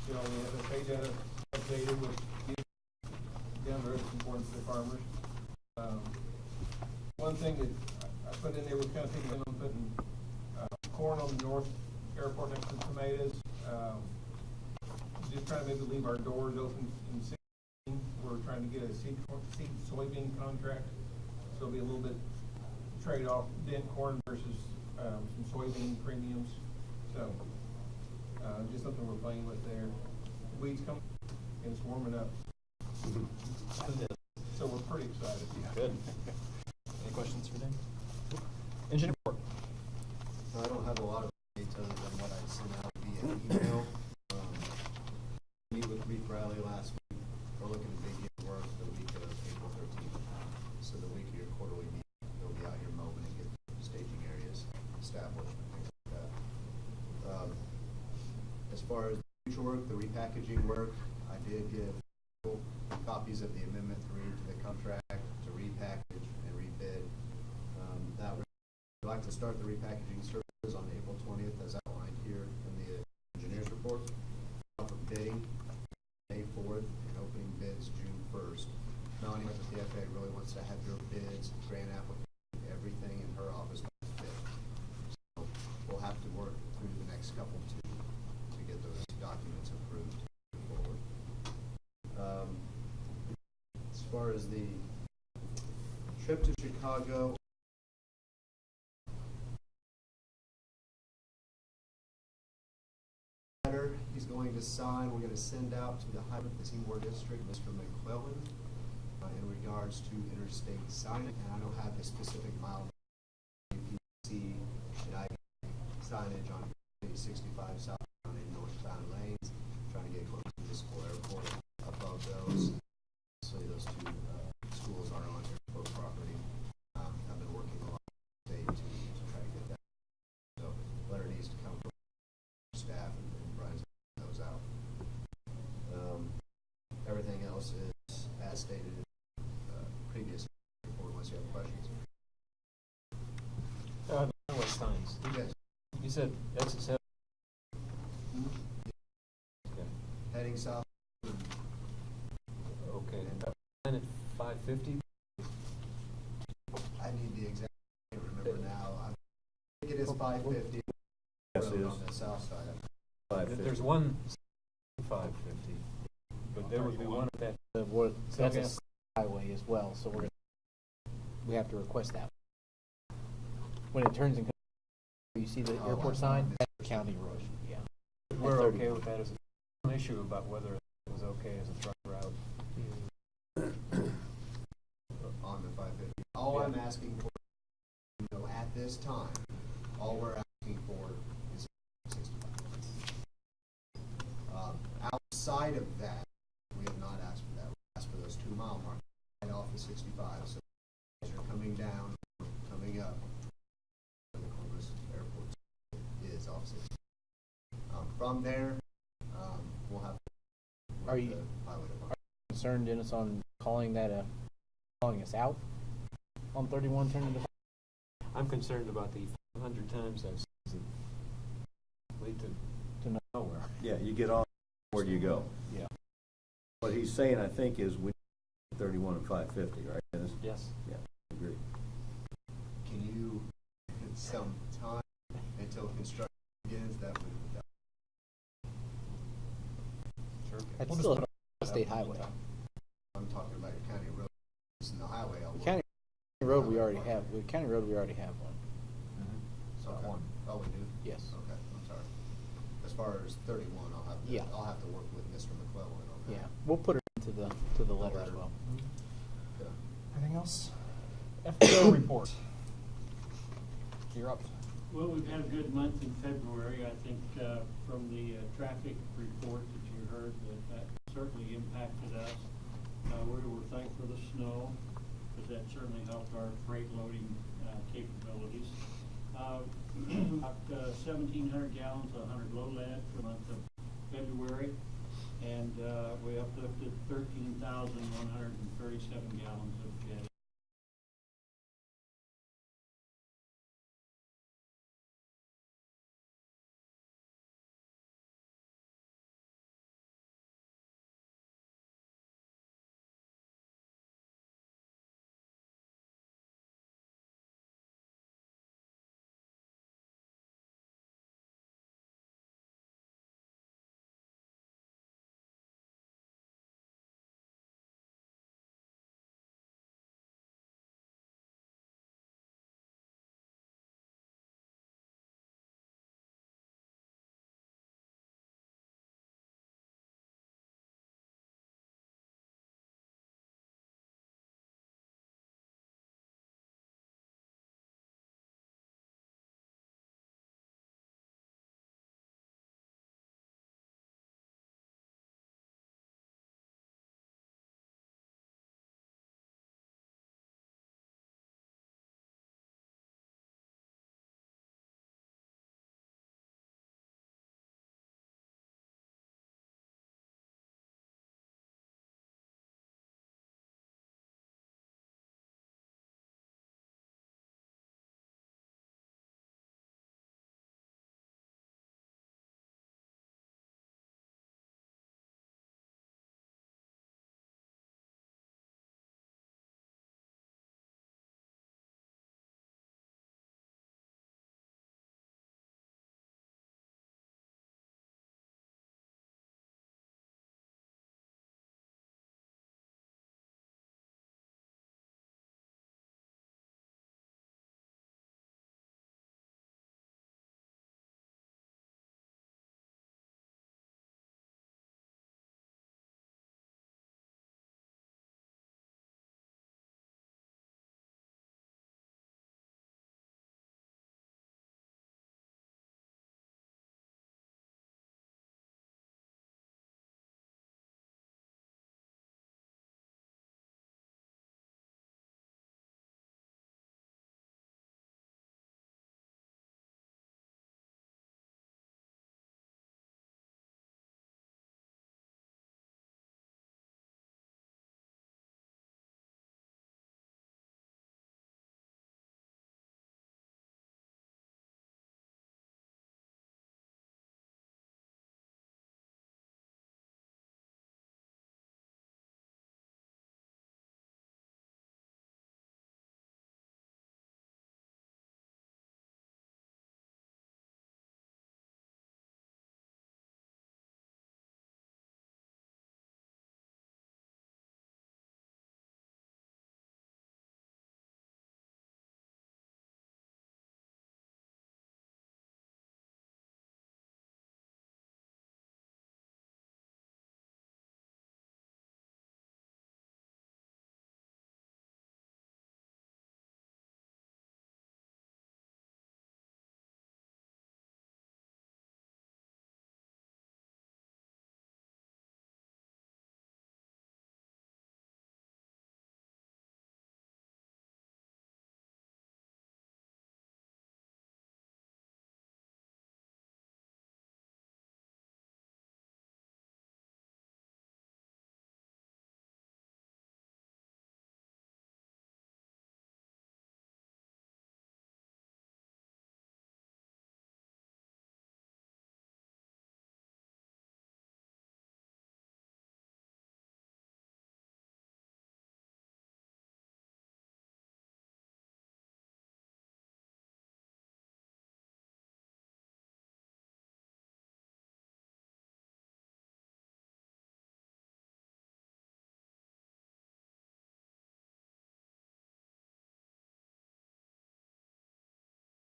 You know, we have the pay data updated with down the road. It's important for the farmers. One thing that I put in there was kind of thinking I'm putting corn on the north airport next to tomatoes. Just trying to maybe leave our doors open in season. We're trying to get a seed soybean contract, so it'll be a little bit trade-off dent corn versus some soybean premiums. So just something we're playing with there. Weeds coming and it's warming up. So we're pretty excited. Good. Any questions for Dan? Engineer report. I don't have a lot of updates other than what I sent out via email. Meet with Reef Rally last week. We're looking to begin work the week of April 13th. So the week of your quarterly meeting, they'll be out here mowing and get staging areas established and things like that. As far as the future work, the repackaging work, I did give copies of the Amendment 3 to the contract to repackage and rebid. That we'd like to start the repackaging services on April 20th as outlined here in the engineer's report. For bidding May 4th and opening bids June 1st. Melanie with the PFA really wants to have your bids, grant application, everything in her office by the 5th. So we'll have to work through the next couple to get those documents approved and forward. As far as the trip to Chicago, he's going to sign. We're going to send out to the Timor District, Mr. McClellan, in regards to interstate signage. And I don't have the specific mile. UPC and I signage on 65 southbound and northbound lanes, trying to get close to the school airport. Above those, obviously those two schools are on airport property. I've been working a lot with the state to try to get that. So letter needs to come from staff and Brian's those out. Everything else is as stated in previous report, unless you have questions. Highway signs. Yes. You said exit 7. Okay. Heading south. Okay. And at 550. I need the exact. I can't remember now. I think it is 550. Yes, it is. On the south side. 550. There's one 550, but there would be one at that. That's a highway as well, so we have to request that. When it turns in, you see the airport sign, that's a county road. Yeah. We're okay with that as an issue about whether it was okay as a truck route. On the 550. All I'm asking for, at this time, all we're asking for is 65. Outside of that, we have not asked for that. We asked for those 2 mile markers right off the 65. So as you're coming down, coming up, the Columbus Airport is off 65. From there, we'll have to Are you concerned, Dennis, on calling us out on 31 turning to? I'm concerned about the 100 times I've seen it lead to nowhere. Yeah, you get on, where do you go? Yeah. What he's saying, I think, is we 31 and 550, right, Dennis? Yes. Yeah, I agree. Can you, in some time until construction begins, that would. Sure. That's still a state highway. I'm talking about your county road. It's in the highway. County road we already have. County road we already have one. So one. Oh, we do? Yes. Okay, I'm sorry. As far as 31, I'll have to work with Mr. McClellan on that. Yeah, we'll put it into the letter as well. Yeah. Anything else? FPO report. You're up. Well, we've had a good month in February. I think from the traffic report that you heard that certainly impacted us. We were thankful for the snow, because that certainly helped our freight loading capabilities. About 1,700 gallons, 100 low lead for the month of February, and we uplifted 13,137 gallons of